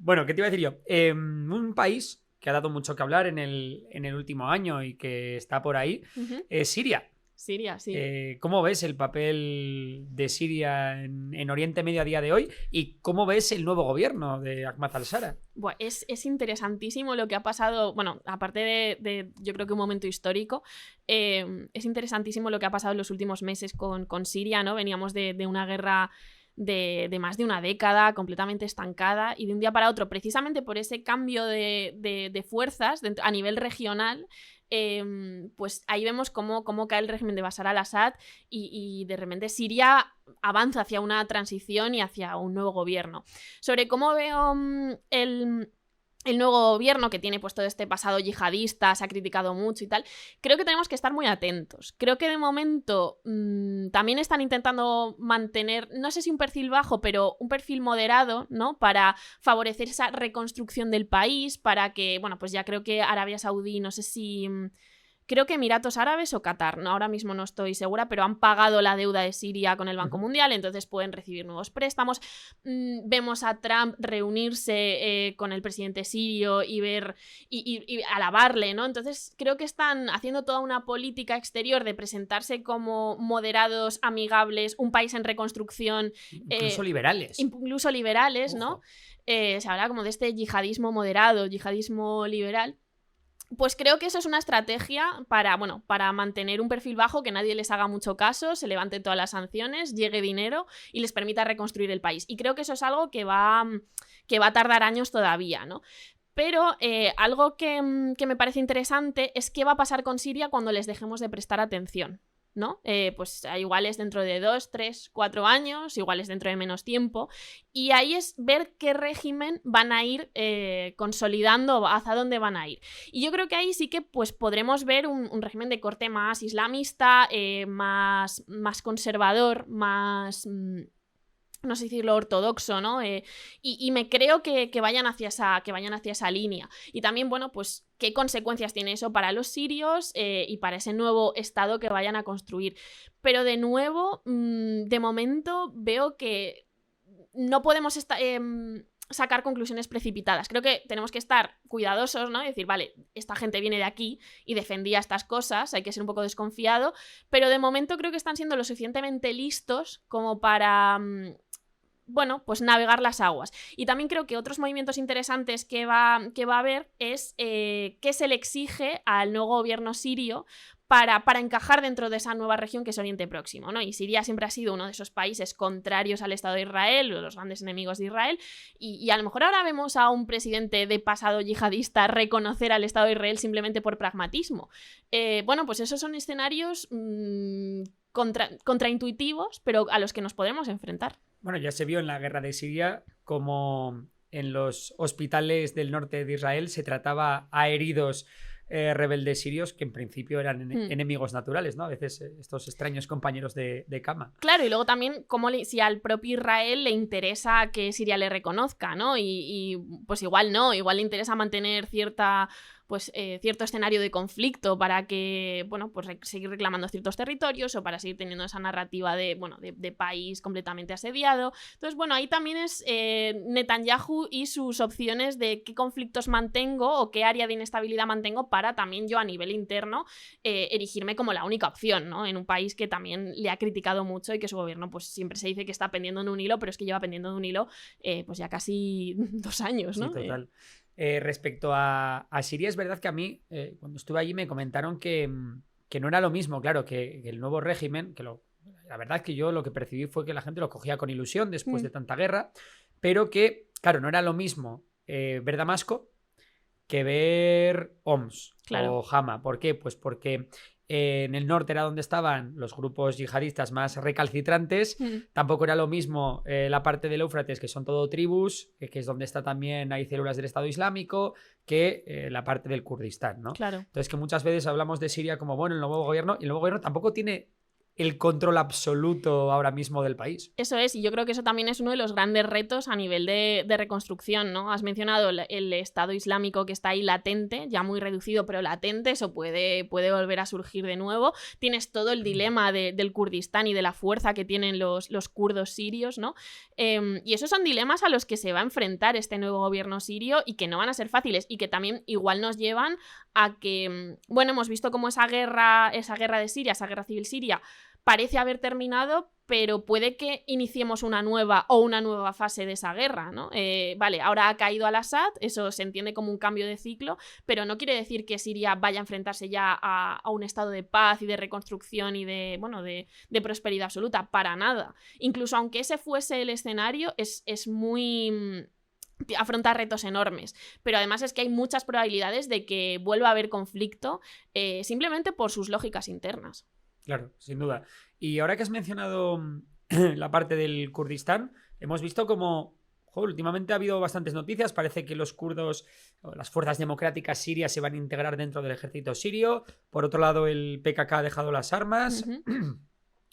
Bueno, ¿qué te iba a decir yo? Un país que ha dado mucho que hablar en el último año y que está por ahí es Siria. Siria, sí. ¿Cómo ves el papel de Siria en Oriente Medio a día de hoy? ¿Y cómo ves el nuevo gobierno de Ahmad al-Shara? Bueno, es interesantísimo lo que ha pasado, bueno, aparte de yo creo que un momento histórico, es interesantísimo lo que ha pasado en los últimos meses con Siria, ¿no? Veníamos de una guerra de más de una década, completamente estancada, y de un día para otro, precisamente por ese cambio de fuerzas a nivel regional, pues ahí vemos cómo cae el régimen de Bashar al-Assad y de repente Siria avanza hacia una transición y hacia un nuevo gobierno. Sobre cómo veo el nuevo gobierno, que tiene pues todo este pasado yihadista, se ha criticado mucho y tal, creo que tenemos que estar muy atentos. Creo que de momento también están intentando mantener, no sé si un perfil bajo, pero un perfil moderado, ¿no? Para favorecer esa reconstrucción del país, para que, bueno, pues ya creo que Arabia Saudí, no sé si... Creo que Emiratos Árabes o Qatar, ¿no? Ahora mismo no estoy segura, pero han pagado la deuda de Siria con el Banco Mundial, entonces pueden recibir nuevos préstamos. Vemos a Trump reunirse con el presidente sirio y ver y alabarle, ¿no? Entonces creo que están haciendo toda una política exterior de presentarse como moderados, amigables, un país en reconstrucción. Incluso liberales. Incluso liberales, ¿no? Ojo. Se habla como de este yihadismo moderado, yihadismo liberal. Pues creo que eso es una estrategia para mantener un perfil bajo, que nadie les haga mucho caso, se levanten todas las sanciones, llegue dinero y les permita reconstruir el país. Y creo que eso es algo que va a tardar años todavía, ¿no? Pero algo que me parece interesante es qué va a pasar con Siria cuando les dejemos de prestar atención, ¿no? Pues igual es dentro de 2, 3, 4 años, igual es dentro de menos tiempo, y ahí es ver qué régimen van a ir consolidando, hacia dónde van a ir. Y yo creo que ahí sí que pues podremos ver un régimen de corte más islamista, más conservador, más... no sé decirlo, ortodoxo, ¿no? Y me creo que vayan hacia esa línea. Y también, bueno, pues qué consecuencias tiene eso para los sirios y para ese nuevo estado que vayan a construir. Pero de nuevo, de momento veo que no podemos sacar conclusiones precipitadas. Creo que tenemos que estar cuidadosos, ¿no? Y decir, vale, esta gente viene de aquí y defendía estas cosas, hay que ser un poco desconfiado, pero de momento creo que están siendo lo suficientemente listos como para... bueno, pues navegar las aguas. Y también creo que otros movimientos interesantes que va a haber es qué se le exige al nuevo gobierno sirio para encajar dentro de esa nueva región que es Oriente Próximo, ¿no? Y Siria siempre ha sido uno de esos países contrarios al Estado de Israel, los grandes enemigos de Israel, y a lo mejor ahora vemos a un presidente de pasado yihadista reconocer al Estado de Israel simplemente por pragmatismo. Bueno, pues esos son escenarios contraintuitivos, pero a los que nos podemos enfrentar. Bueno, ya se vio en la guerra de Siria como en los hospitales del norte de Israel se trataba a heridos rebeldes sirios que en principio eran enemigos naturales, ¿no? A veces estos extraños compañeros de cama. Claro, y luego también si al propio Israel le interesa que Siria le reconozca, ¿no? Y pues igual no, igual le interesa mantener cierto escenario de conflicto para que, bueno, pues seguir reclamando ciertos territorios o para seguir teniendo esa narrativa de país completamente asediado. Entonces, bueno, ahí también es Netanyahu y sus opciones de qué conflictos mantengo o qué área de inestabilidad mantengo para también yo a nivel interno erigirme como la única opción, ¿no? En un país que también le ha criticado mucho y que su gobierno pues siempre se dice que está pendiendo de un hilo, pero es que lleva pendiendo de un hilo pues ya casi 2 años, ¿no? Sí, total. Respecto a Siria, es verdad que a mí, cuando estuve allí, me comentaron que no era lo mismo, claro, que el nuevo régimen, la verdad es que yo lo que percibí fue que la gente lo cogía con ilusión después de tanta guerra, pero que, claro, no era lo mismo ver Damasco que ver Homs o Hama. ¿Por qué? Pues porque en el norte era donde estaban los grupos yihadistas más recalcitrantes. Tampoco era lo mismo la parte del Éufrates, que son todo tribus, que es donde está también hay células del Estado Islámico, que la parte del Kurdistán, ¿no? Claro. Entonces, que muchas veces hablamos de Siria como, bueno, el nuevo gobierno, y el nuevo gobierno tampoco tiene el control absoluto ahora mismo del país. Eso es, y yo creo que eso también es uno de los grandes retos a nivel de reconstrucción, ¿no? Has mencionado el Estado Islámico que está ahí latente, ya muy reducido, pero latente, eso puede volver a surgir de nuevo. Tienes todo el dilema del Kurdistán y de la fuerza que tienen los kurdos sirios, ¿no? Y esos son dilemas a los que se va a enfrentar este nuevo gobierno sirio y que no van a ser fáciles y que también igual nos llevan a que, bueno, hemos visto cómo esa guerra de Siria, esa guerra civil siria, parece haber terminado, pero puede que iniciemos una nueva fase de esa guerra, ¿no? Vale, ahora ha caído al-Assad, eso se entiende como un cambio de ciclo, pero no quiere decir que Siria vaya a enfrentarse ya a un estado de paz y de reconstrucción y de prosperidad absoluta, para nada. Incluso aunque ese fuese el escenario, es muy... afrontar retos enormes, pero además es que hay muchas probabilidades de que vuelva a haber conflicto simplemente por sus lógicas internas. Claro, sin duda. Y ahora que has mencionado la parte del Kurdistán, hemos visto como últimamente ha habido bastantes noticias. Parece que los kurdos, las fuerzas democráticas sirias se van a integrar dentro del ejército sirio. Por otro lado, el PKK ha dejado las armas.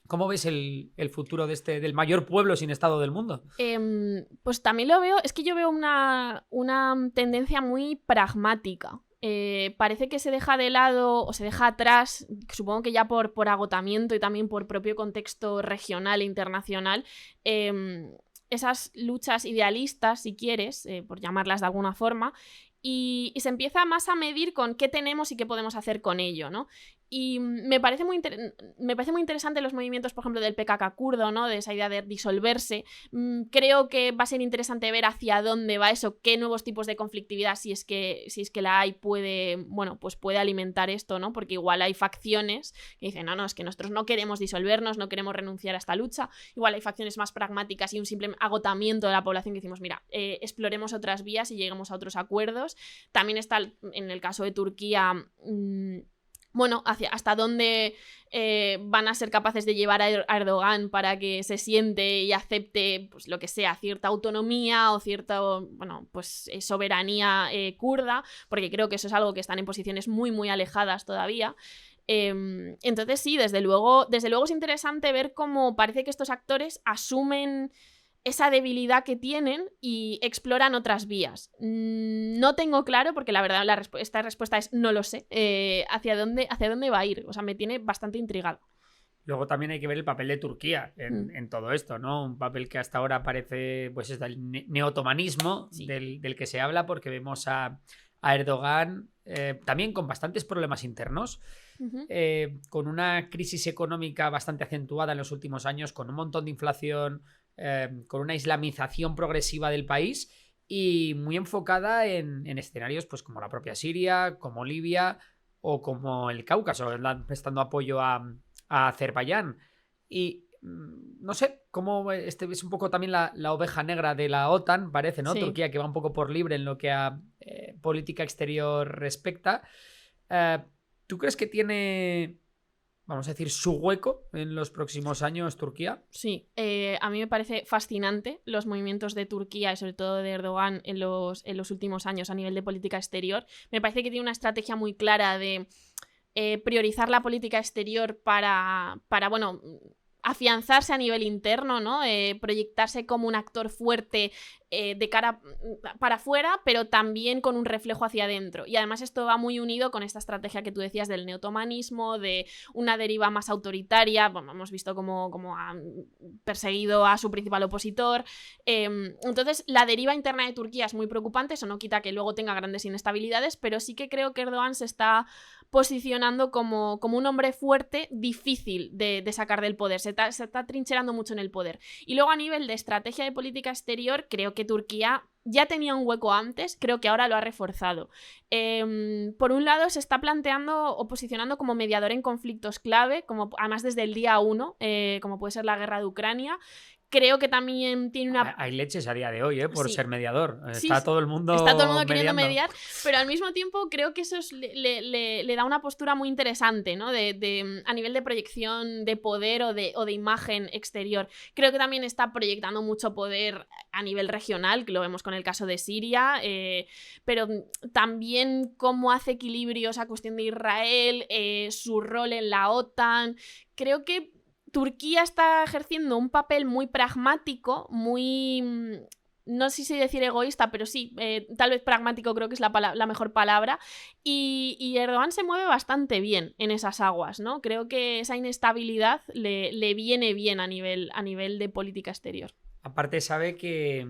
¿Cómo ves el futuro del mayor pueblo sin Estado del mundo? Pues también lo veo, es que yo veo una tendencia muy pragmática. Parece que se deja de lado o se deja atrás, supongo que ya por agotamiento y también por propio contexto regional e internacional, esas luchas idealistas, si quieres, por llamarlas de alguna forma, y se empieza más a medir con qué tenemos y qué podemos hacer con ello, ¿no? Y me parece muy interesante los movimientos, por ejemplo, del PKK kurdo, ¿no? De esa idea de disolverse. Creo que va a ser interesante ver hacia dónde va eso, qué nuevos tipos de conflictividad, si es que la hay, puede alimentar esto, ¿no? Porque igual hay facciones que dicen, no, es que nosotros no queremos disolvernos, no queremos renunciar a esta lucha. Igual hay facciones más pragmáticas y un simple agotamiento de la población que decimos, mira, exploremos otras vías y lleguemos a otros acuerdos. También está, en el caso de Turquía, hasta dónde van a ser capaces de llevar a Erdogan para que se siente y acepte, pues lo que sea, cierta autonomía o cierta, soberanía kurda, porque creo que eso es algo que están en posiciones muy, muy alejadas todavía. Entonces sí, desde luego es interesante ver cómo parece que estos actores asumen esa debilidad que tienen y exploran otras vías. No tengo claro, porque la verdad esta respuesta es no lo sé, hacia dónde va a ir. O sea, me tiene bastante intrigado. Luego también hay que ver el papel de Turquía en todo esto, ¿no? Un papel que hasta ahora parece, pues, es el neotomanismo, sí, del que se habla, porque vemos a Erdogan también con bastantes problemas internos, con una crisis económica bastante acentuada en los últimos años, con un montón de inflación, con una islamización progresiva del país y muy enfocada en escenarios pues como la propia Siria, como Libia o como el Cáucaso, prestando apoyo a Azerbaiyán. Y no sé, cómo es un poco también la oveja negra de la OTAN, parece, ¿no? Sí. Turquía, que va un poco por libre en lo que a política exterior respecta. ¿Tú crees que tiene vamos a decir, su hueco en los próximos años Turquía? Sí, a mí me parece fascinante los movimientos de Turquía y sobre todo de Erdogan en los últimos años a nivel de política exterior. Me parece que tiene una estrategia muy clara de priorizar la política exterior para bueno, afianzarse a nivel interno, ¿no? Proyectarse como un actor fuerte de cara para afuera, pero también con un reflejo hacia adentro. Y además esto va muy unido con esta estrategia que tú decías del neotomanismo, de una deriva más autoritaria. Bueno, hemos visto cómo ha perseguido a su principal opositor. Entonces, la deriva interna de Turquía es muy preocupante. Eso no quita que luego tenga grandes inestabilidades, pero sí que creo que Erdogan se está posicionando como un hombre fuerte, difícil de sacar del poder. Se está trincherando mucho en el poder. Y luego a nivel de estrategia de política exterior, creo que Turquía ya tenía un hueco antes, creo que ahora lo ha reforzado. Por un lado, se está planteando o posicionando como mediador en conflictos clave, como además desde el día 1, como puede ser la guerra de Ucrania. Creo que también tiene una... Hay leches a día de hoy, por Sí. ser mediador. Sí, Está todo el mundo queriendo mediando. mediar, pero al mismo tiempo creo que eso le da una postura muy interesante, ¿no? A nivel de proyección de poder o de imagen exterior. Creo que también está proyectando mucho poder a nivel regional, que lo vemos con el caso de Siria, pero también cómo hace equilibrio esa cuestión de Israel, su rol en la OTAN. Creo que Turquía está ejerciendo un papel muy pragmático, muy... no sé si decir egoísta, pero sí, tal vez pragmático creo que es la mejor palabra. Y Erdogan se mueve bastante bien en esas aguas, ¿no? Creo que esa inestabilidad le viene bien a nivel de política exterior. Aparte sabe que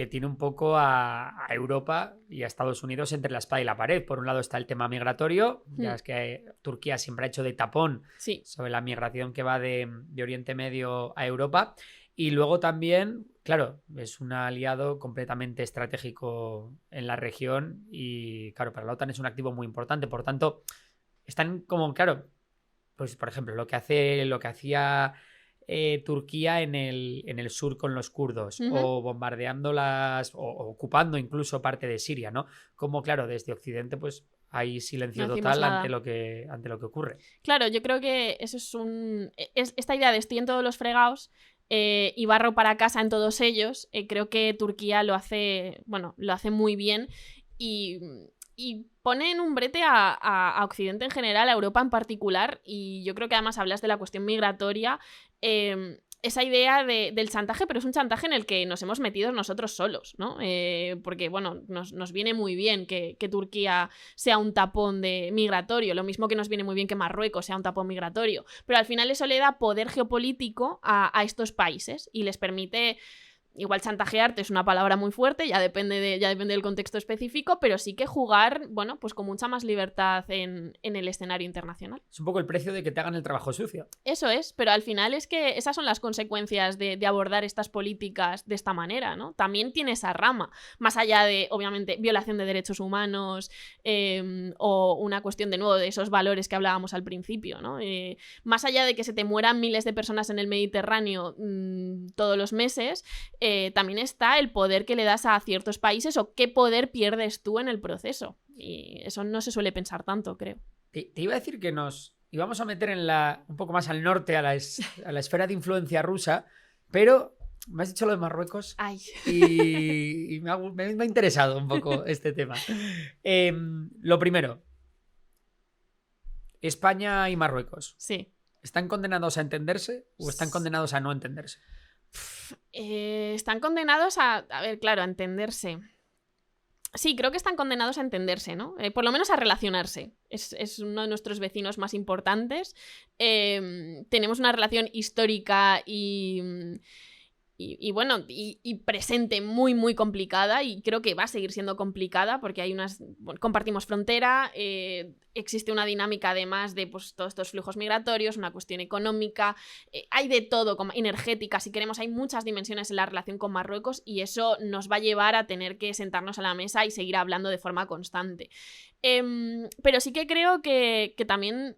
tiene un poco a Europa y a Estados Unidos entre la espada y la pared. Por un lado está el tema migratorio, ya es que Turquía siempre ha hecho de tapón sobre la migración que va de Oriente Medio a Europa. Y luego también, claro, es un aliado completamente estratégico en la región y, claro, para la OTAN es un activo muy importante. Por tanto, están como, claro, pues por ejemplo, lo que hacía Turquía en el sur con los kurdos, o bombardeando o ocupando incluso parte de Siria, ¿no? Como, claro, desde Occidente, pues hay silencio total ante lo que ocurre. Claro, yo creo que eso es esta idea de estoy en todos los fregados y barro para casa en todos ellos. Creo que Turquía lo hace muy bien y pone en un brete a Occidente en general, a Europa en particular, y yo creo que además hablas de la cuestión migratoria, esa idea del chantaje, pero es un chantaje en el que nos hemos metido nosotros solos, ¿no? Porque, bueno, nos viene muy bien que Turquía sea un tapón migratorio, lo mismo que nos viene muy bien que Marruecos sea un tapón migratorio, pero al final eso le da poder geopolítico a estos países y les permite... Igual chantajearte es una palabra muy fuerte, ya depende del contexto específico, pero sí que jugar, bueno, pues con mucha más libertad en el escenario internacional. Es un poco el precio de que te hagan el trabajo sucio. Eso es, pero al final es que esas son las consecuencias de abordar estas políticas de esta manera, ¿no? También tiene esa rama, más allá de, obviamente, violación de derechos humanos o una cuestión, de nuevo, de esos valores que hablábamos al principio, ¿no? Más allá de que se te mueran miles de personas en el Mediterráneo todos los meses, también está el poder que le das a ciertos países o qué poder pierdes tú en el proceso. Y eso no se suele pensar tanto, creo. Te iba a decir que nos íbamos a meter un poco más al norte, a la esfera de influencia rusa, pero me has dicho lo de Marruecos. Ay. Y me ha interesado un poco este tema. Lo primero, España y Marruecos. Sí. ¿Están condenados a entenderse o están condenados a no entenderse? Están condenados a ver, claro, a entenderse. Sí, creo que están condenados a entenderse, ¿no? Por lo menos a relacionarse. Es uno de nuestros vecinos más importantes. Tenemos una relación histórica y presente muy, muy complicada, y creo que va a seguir siendo complicada porque compartimos frontera, existe una dinámica además de pues, todos estos flujos migratorios, una cuestión económica, hay de todo, como energética, si queremos, hay muchas dimensiones en la relación con Marruecos y eso nos va a llevar a tener que sentarnos a la mesa y seguir hablando de forma constante. Pero sí que creo que también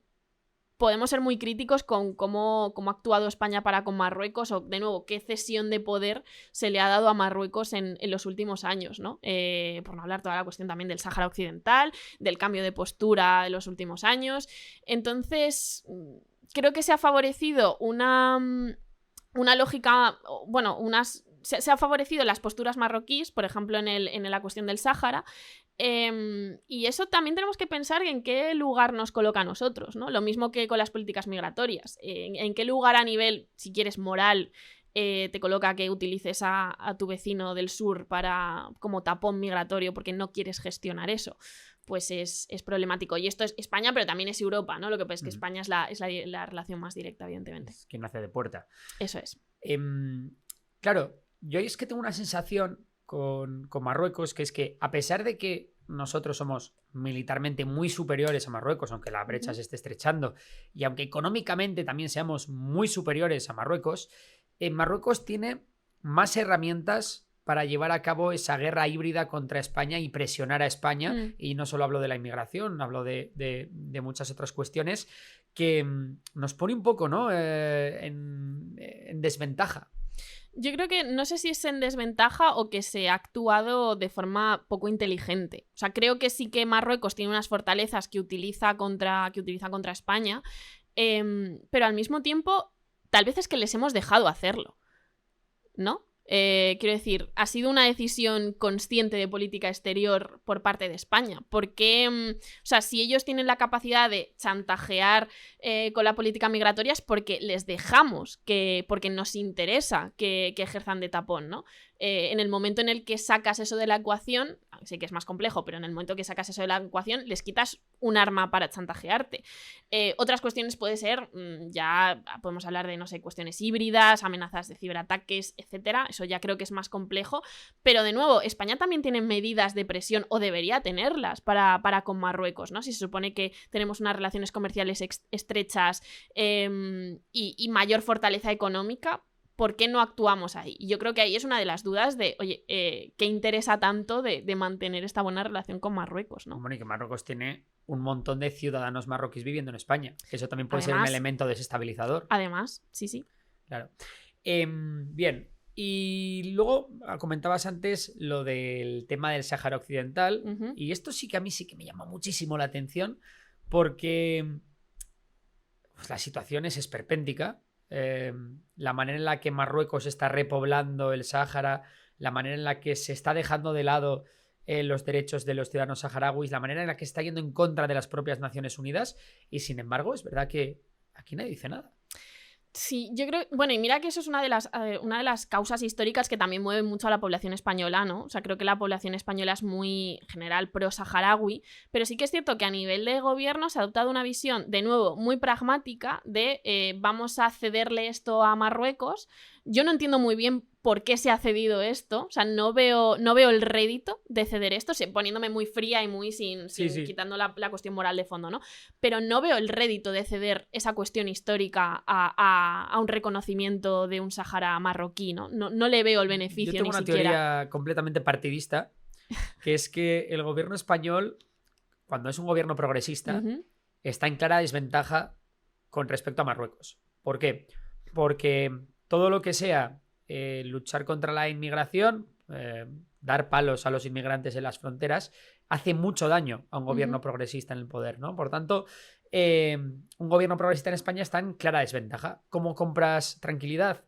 podemos ser muy críticos con cómo ha actuado España para con Marruecos, o, de nuevo, qué cesión de poder se le ha dado a Marruecos en los últimos años, ¿no? Por no hablar toda la cuestión también del Sáhara Occidental, del cambio de postura de los últimos años. Entonces, creo que se ha favorecido una lógica, bueno, se ha favorecido las posturas marroquíes, por ejemplo, en la cuestión del Sáhara. Y eso también tenemos que pensar en qué lugar nos coloca a nosotros, ¿no? Lo mismo que con las políticas migratorias. En qué lugar a nivel, si quieres, moral, te coloca que utilices a tu vecino del sur como tapón migratorio porque no quieres gestionar eso. Pues es problemático. Y esto es España, pero también es Europa, ¿no? Lo que pasa es que España es la relación más directa, evidentemente. Es quien hace de puerta. Eso es. Claro, yo es que tengo una sensación con Marruecos, que es que a pesar de que nosotros somos militarmente muy superiores a Marruecos, aunque la brecha se esté estrechando, y aunque económicamente también seamos muy superiores a Marruecos, Marruecos tiene más herramientas para llevar a cabo esa guerra híbrida contra España y presionar a España. Y no solo hablo de la inmigración, hablo de muchas otras cuestiones que nos pone un poco, ¿no? en desventaja. Yo creo que no sé si es en desventaja o que se ha actuado de forma poco inteligente. O sea, creo que sí que Marruecos tiene unas fortalezas que utiliza contra España, pero al mismo tiempo, tal vez es que les hemos dejado hacerlo, ¿no? Quiero decir, ha sido una decisión consciente de política exterior por parte de España. Porque, o sea, si ellos tienen la capacidad de chantajear con la política migratoria es porque les dejamos, porque nos interesa que ejerzan de tapón, ¿no? En el momento en el que sacas eso de la ecuación, sé que es más complejo, pero en el momento que sacas eso de la ecuación, les quitas un arma para chantajearte. Otras cuestiones puede ser, ya podemos hablar de, no sé, cuestiones híbridas, amenazas de ciberataques, etcétera. Eso ya creo que es más complejo. Pero de nuevo, España también tiene medidas de presión, o debería tenerlas, para con Marruecos, ¿no? Si se supone que tenemos unas relaciones comerciales estrechas y mayor fortaleza económica, ¿por qué no actuamos ahí? Y yo creo que ahí es una de las dudas de, oye, ¿qué interesa tanto de mantener esta buena relación con Marruecos, ¿no? Bueno, y que Marruecos tiene un montón de ciudadanos marroquíes viviendo en España. Eso también puede ser un elemento desestabilizador. Además, sí. Claro. Bien, y luego comentabas antes lo del tema del Sáhara Occidental, y esto sí que a mí sí que me llama muchísimo la atención, porque pues, la situación es esperpéntica. La manera en la que Marruecos está repoblando el Sáhara, la manera en la que se está dejando de lado los derechos de los ciudadanos saharauis, la manera en la que está yendo en contra de las propias Naciones Unidas, y sin embargo es verdad que aquí nadie dice nada. Sí, yo creo... Bueno, y mira que eso es una de las causas históricas que también mueven mucho a la población española, ¿no? O sea, creo que la población española es muy, en general, pro-saharaui, pero sí que es cierto que a nivel de gobierno se ha adoptado una visión, de nuevo, muy pragmática de vamos a cederle esto a Marruecos. Yo no entiendo muy bien por qué se ha cedido esto. O sea, no veo el rédito de ceder esto, poniéndome muy fría y muy sin quitando la cuestión moral de fondo, ¿no? Pero no veo el rédito de ceder esa cuestión histórica a un reconocimiento de un Sáhara marroquí, ¿no? No le veo el beneficio. Yo tengo una teoría completamente partidista, que es que el gobierno español, cuando es un gobierno progresista, está en clara desventaja con respecto a Marruecos. ¿Por qué? Porque todo lo que sea luchar contra la inmigración, dar palos a los inmigrantes en las fronteras, hace mucho daño a un gobierno progresista en el poder, ¿no? Por tanto, un gobierno progresista en España está en clara desventaja. ¿Cómo compras tranquilidad?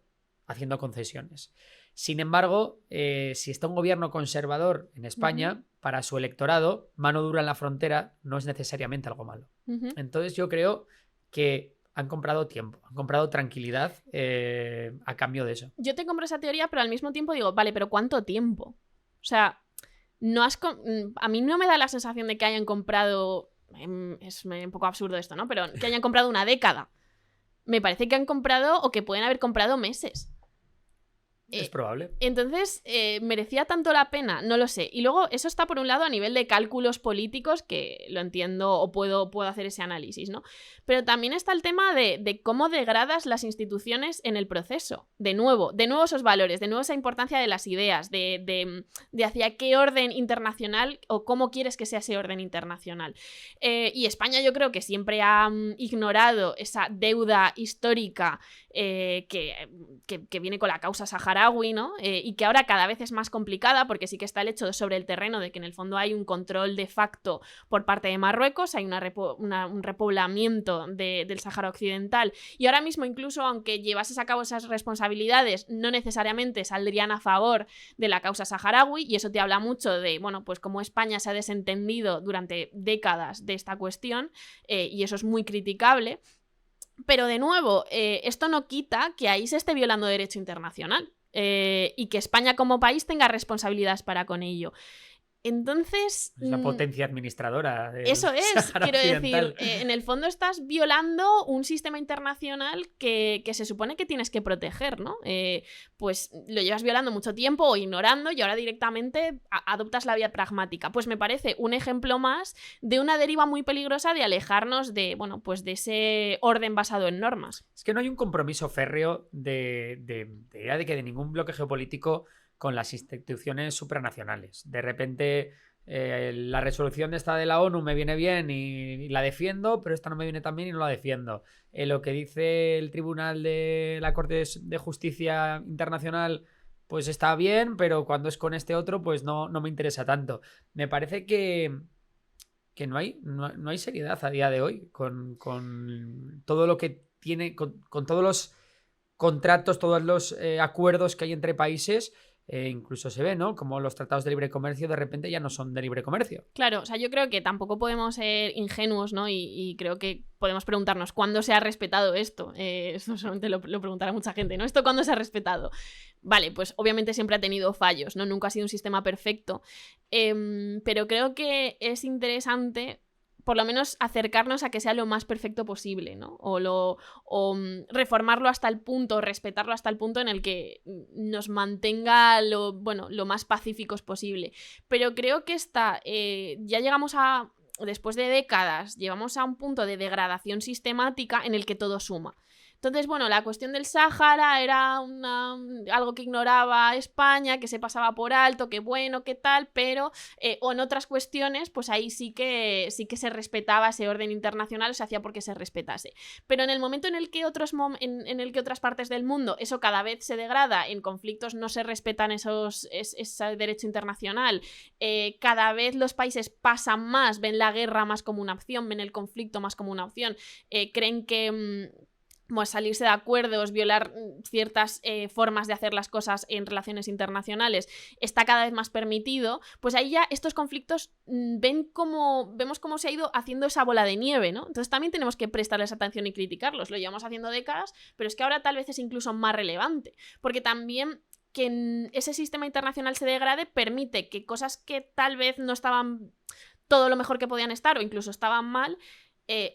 Haciendo concesiones. Sin embargo, si está un gobierno conservador en España, para su electorado, mano dura en la frontera no es necesariamente algo malo. Entonces yo creo que han comprado tiempo, han comprado tranquilidad a cambio de eso. Yo te compro esa teoría, pero al mismo tiempo digo, vale, pero ¿cuánto tiempo? O sea, a mí no me da la sensación de que hayan comprado... Es un poco absurdo esto, ¿no? Pero que hayan comprado una década. Me parece que han comprado o que pueden haber comprado meses. Es probable. Entonces, ¿merecía tanto la pena? No lo sé. Y luego, eso está por un lado a nivel de cálculos políticos, que lo entiendo o puedo hacer ese análisis, ¿no? Pero también está el tema de cómo degradas las instituciones en el proceso. De nuevo esos valores, de nuevo esa importancia de las ideas, de hacia qué orden internacional o cómo quieres que sea ese orden internacional. Y España yo creo que siempre ha ignorado esa deuda histórica que viene con la causa saharaui, ¿no? Y que ahora cada vez es más complicada porque sí que está el hecho sobre el terreno de que en el fondo hay un control de facto por parte de Marruecos, hay un repoblamiento del Sáhara Occidental, y ahora mismo incluso aunque llevases a cabo esas responsabilidades no necesariamente saldrían a favor de la causa saharaui, y eso te habla mucho de, bueno, pues cómo España se ha desentendido durante décadas de esta cuestión, y eso es muy criticable. Pero de nuevo, esto no quita que ahí se esté violando derecho internacional, y que España como país tenga responsabilidades para con ello. Entonces... Es la potencia administradora del eso es, Sáhara quiero Occidental. decir, en el fondo estás violando un sistema internacional que se supone que tienes que proteger, ¿no? Pues lo llevas violando mucho tiempo o ignorando y ahora directamente adoptas la vía pragmática. Pues me parece un ejemplo más de una deriva muy peligrosa de alejarnos de, bueno, pues de ese orden basado en normas. Es que no hay un compromiso férreo de que de ningún bloque geopolítico con las instituciones supranacionales. De repente, la resolución de esta de la ONU me viene bien y la defiendo, pero esta no me viene tan bien y no la defiendo. Lo que dice el Tribunal de la Corte de Justicia Internacional, pues está bien, pero cuando es con este otro, pues no me interesa tanto. Me parece que no hay seriedad a día de hoy con todo lo que tiene, con todos los contratos, todos los acuerdos que hay entre países. Incluso se ve, ¿no? Como los tratados de libre comercio de repente ya no son de libre comercio. Claro, o sea, yo creo que tampoco podemos ser ingenuos, ¿no? Y creo que podemos preguntarnos ¿cuándo se ha respetado esto? Eso solamente lo preguntará mucha gente, ¿no? ¿Esto cuándo se ha respetado? Vale, pues obviamente siempre ha tenido fallos, ¿no? Nunca ha sido un sistema perfecto. Pero creo que es interesante por lo menos acercarnos a que sea lo más perfecto posible, ¿no? O reformarlo hasta el punto, respetarlo hasta el punto en el que nos mantenga lo más pacíficos posible. Pero creo que ya llegamos a, después de décadas, llevamos a un punto de degradación sistemática en el que todo suma. Entonces, bueno, la cuestión del Sáhara era algo que ignoraba España, que se pasaba por alto, que bueno, que tal, pero o en otras cuestiones, pues ahí sí que se respetaba ese orden internacional, o se hacía porque se respetase. Pero en el momento en el que en el que otras partes del mundo eso cada vez se degrada, en conflictos no se respetan ese derecho internacional, cada vez los países pasan más, ven la guerra más como una opción, ven el conflicto más como una opción, creen que... salirse de acuerdos, violar ciertas formas de hacer las cosas en relaciones internacionales está cada vez más permitido, pues ahí ya estos conflictos vemos cómo se ha ido haciendo esa bola de nieve, ¿no? Entonces también tenemos que prestarles atención y criticarlos. Lo llevamos haciendo décadas, pero es que ahora tal vez es incluso más relevante, porque también que ese sistema internacional se degrade permite que cosas que tal vez no estaban todo lo mejor que podían estar o incluso estaban mal,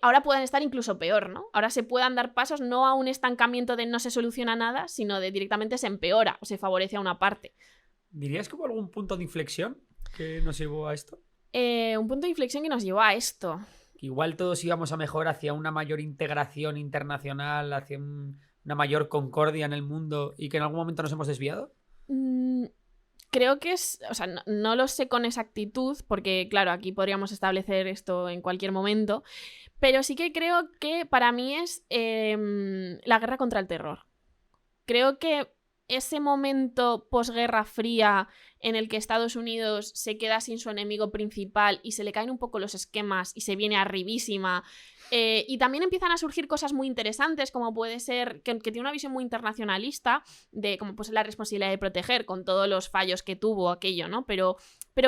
ahora puedan estar incluso peor, ¿no? Ahora se puedan dar pasos no a un estancamiento de no se soluciona nada, sino de directamente se empeora o se favorece a una parte. ¿Dirías que hubo algún punto de inflexión que nos llevó a esto? Un punto de inflexión que nos llevó a esto. Igual todos íbamos a mejor hacia una mayor integración internacional, hacia una mayor concordia en el mundo y que en algún momento nos hemos desviado. Creo que o sea, no lo sé con exactitud, porque claro, aquí podríamos establecer esto en cualquier momento, pero sí que creo que para mí es la guerra contra el terror. Creo que ese momento posguerra fría en el que Estados Unidos se queda sin su enemigo principal y se le caen un poco los esquemas y se viene arribísima. Y también empiezan a surgir cosas muy interesantes, como puede ser que tiene una visión muy internacionalista de como pues la responsabilidad de proteger con todos los fallos que tuvo aquello, ¿no? Pero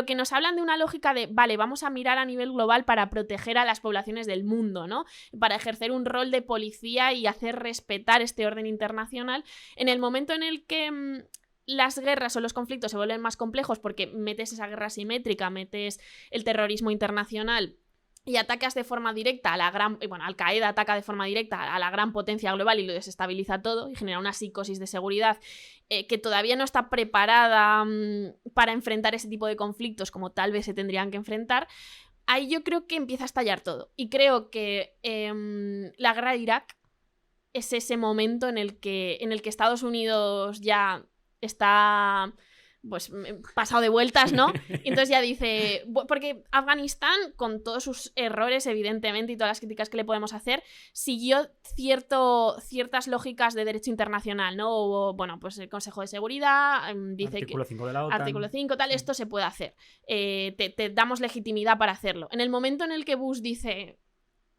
que nos hablan de una lógica de, vale, vamos a mirar a nivel global para proteger a las poblaciones del mundo, ¿no? Para ejercer un rol de policía y hacer respetar este orden internacional. En el momento en el que las guerras o los conflictos se vuelven más complejos porque metes esa guerra asimétrica, metes el terrorismo internacional y atacas de forma directa a la gran... Bueno, Al-Qaeda ataca de forma directa a la gran potencia global y lo desestabiliza todo y genera una psicosis de seguridad que todavía no está preparada para enfrentar ese tipo de conflictos como tal vez se tendrían que enfrentar. Ahí yo creo que empieza a estallar todo. Y creo que la guerra de Irak es ese momento en el que Estados Unidos ya está pues pasado de vueltas, ¿no? Y entonces ya dice, porque Afganistán, con todos sus errores, evidentemente, y todas las críticas que le podemos hacer, siguió ciertas lógicas de derecho internacional, ¿no? Hubo, bueno, pues el Consejo de Seguridad dice Artículo 5 de la OTAN. Artículo 5, tal, esto se puede hacer. Te damos legitimidad para hacerlo. En el momento en el que Bush dice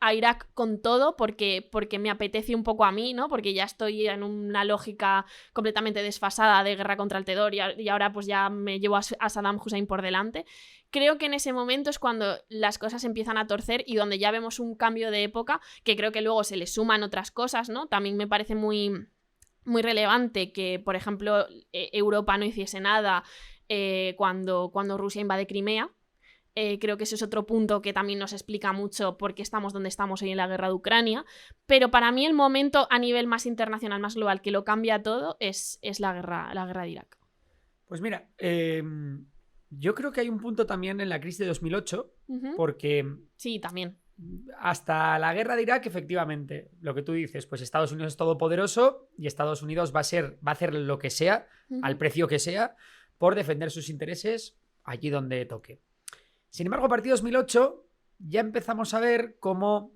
a Irak con todo, porque me apetece un poco a mí, ¿no? Porque ya estoy en una lógica completamente desfasada de guerra contra el terror y ahora pues ya me llevo a Saddam Hussein por delante. Creo que en ese momento es cuando las cosas empiezan a torcer y donde ya vemos un cambio de época, que creo que luego se le suman otras cosas, ¿no? También me parece muy, muy relevante que, por ejemplo, Europa no hiciese nada cuando Rusia invade Crimea. Creo que ese es otro punto que también nos explica mucho por qué estamos donde estamos hoy en la guerra de Ucrania. Pero para mí el momento a nivel más internacional, más global, que lo cambia todo es la guerra de Irak. Pues mira, yo creo que hay un punto también en la crisis de 2008, porque sí, también. Hasta la guerra de Irak, efectivamente, lo que tú dices, pues Estados Unidos es todopoderoso y Estados Unidos va a hacer lo que sea, al precio que sea, por defender sus intereses allí donde toque. Sin embargo, a partir de 2008 ya empezamos a ver cómo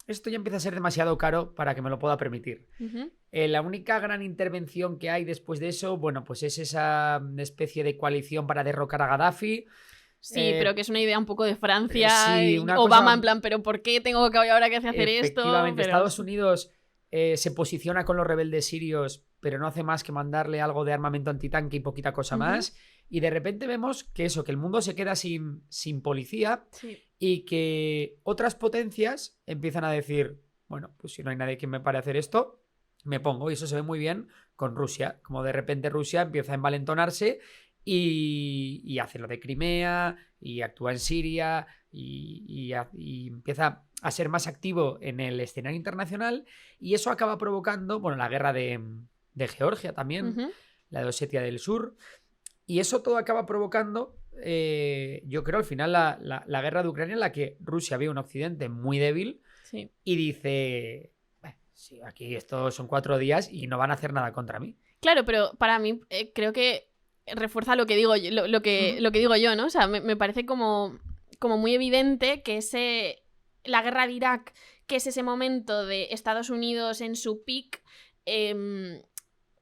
esto ya empieza a ser demasiado caro para que me lo pueda permitir. La única gran intervención que hay después de eso, bueno, pues es esa especie de coalición para derrocar a Gaddafi. Sí, pero que es una idea un poco de Francia sí, y Obama en plan, ¿pero por qué tengo que ahora que hacer esto? Efectivamente, Estados Unidos se posiciona con los rebeldes sirios, pero no hace más que mandarle algo de armamento antitanque y poquita cosa más. Y de repente vemos que el mundo se queda sin policía y que otras potencias empiezan a decir, bueno, pues si no hay nadie que me pare a hacer esto, me pongo. Y eso se ve muy bien con Rusia, como de repente Rusia empieza a envalentonarse y hace lo de Crimea y actúa en Siria y empieza a ser más activo en el escenario internacional, y eso acaba provocando, bueno, la guerra de Georgia también, la de Osetia del Sur. Y eso todo acaba provocando, yo creo, al final la guerra de Ucrania, en la que Rusia ve un occidente muy débil y dice, sí, aquí estos son 4 días y no van a hacer nada contra mí. Claro, pero para mí creo que refuerza lo que digo yo, lo que digo yo, ¿no? O sea, me parece como muy evidente que la guerra de Irak, que es ese momento de Estados Unidos en su peak,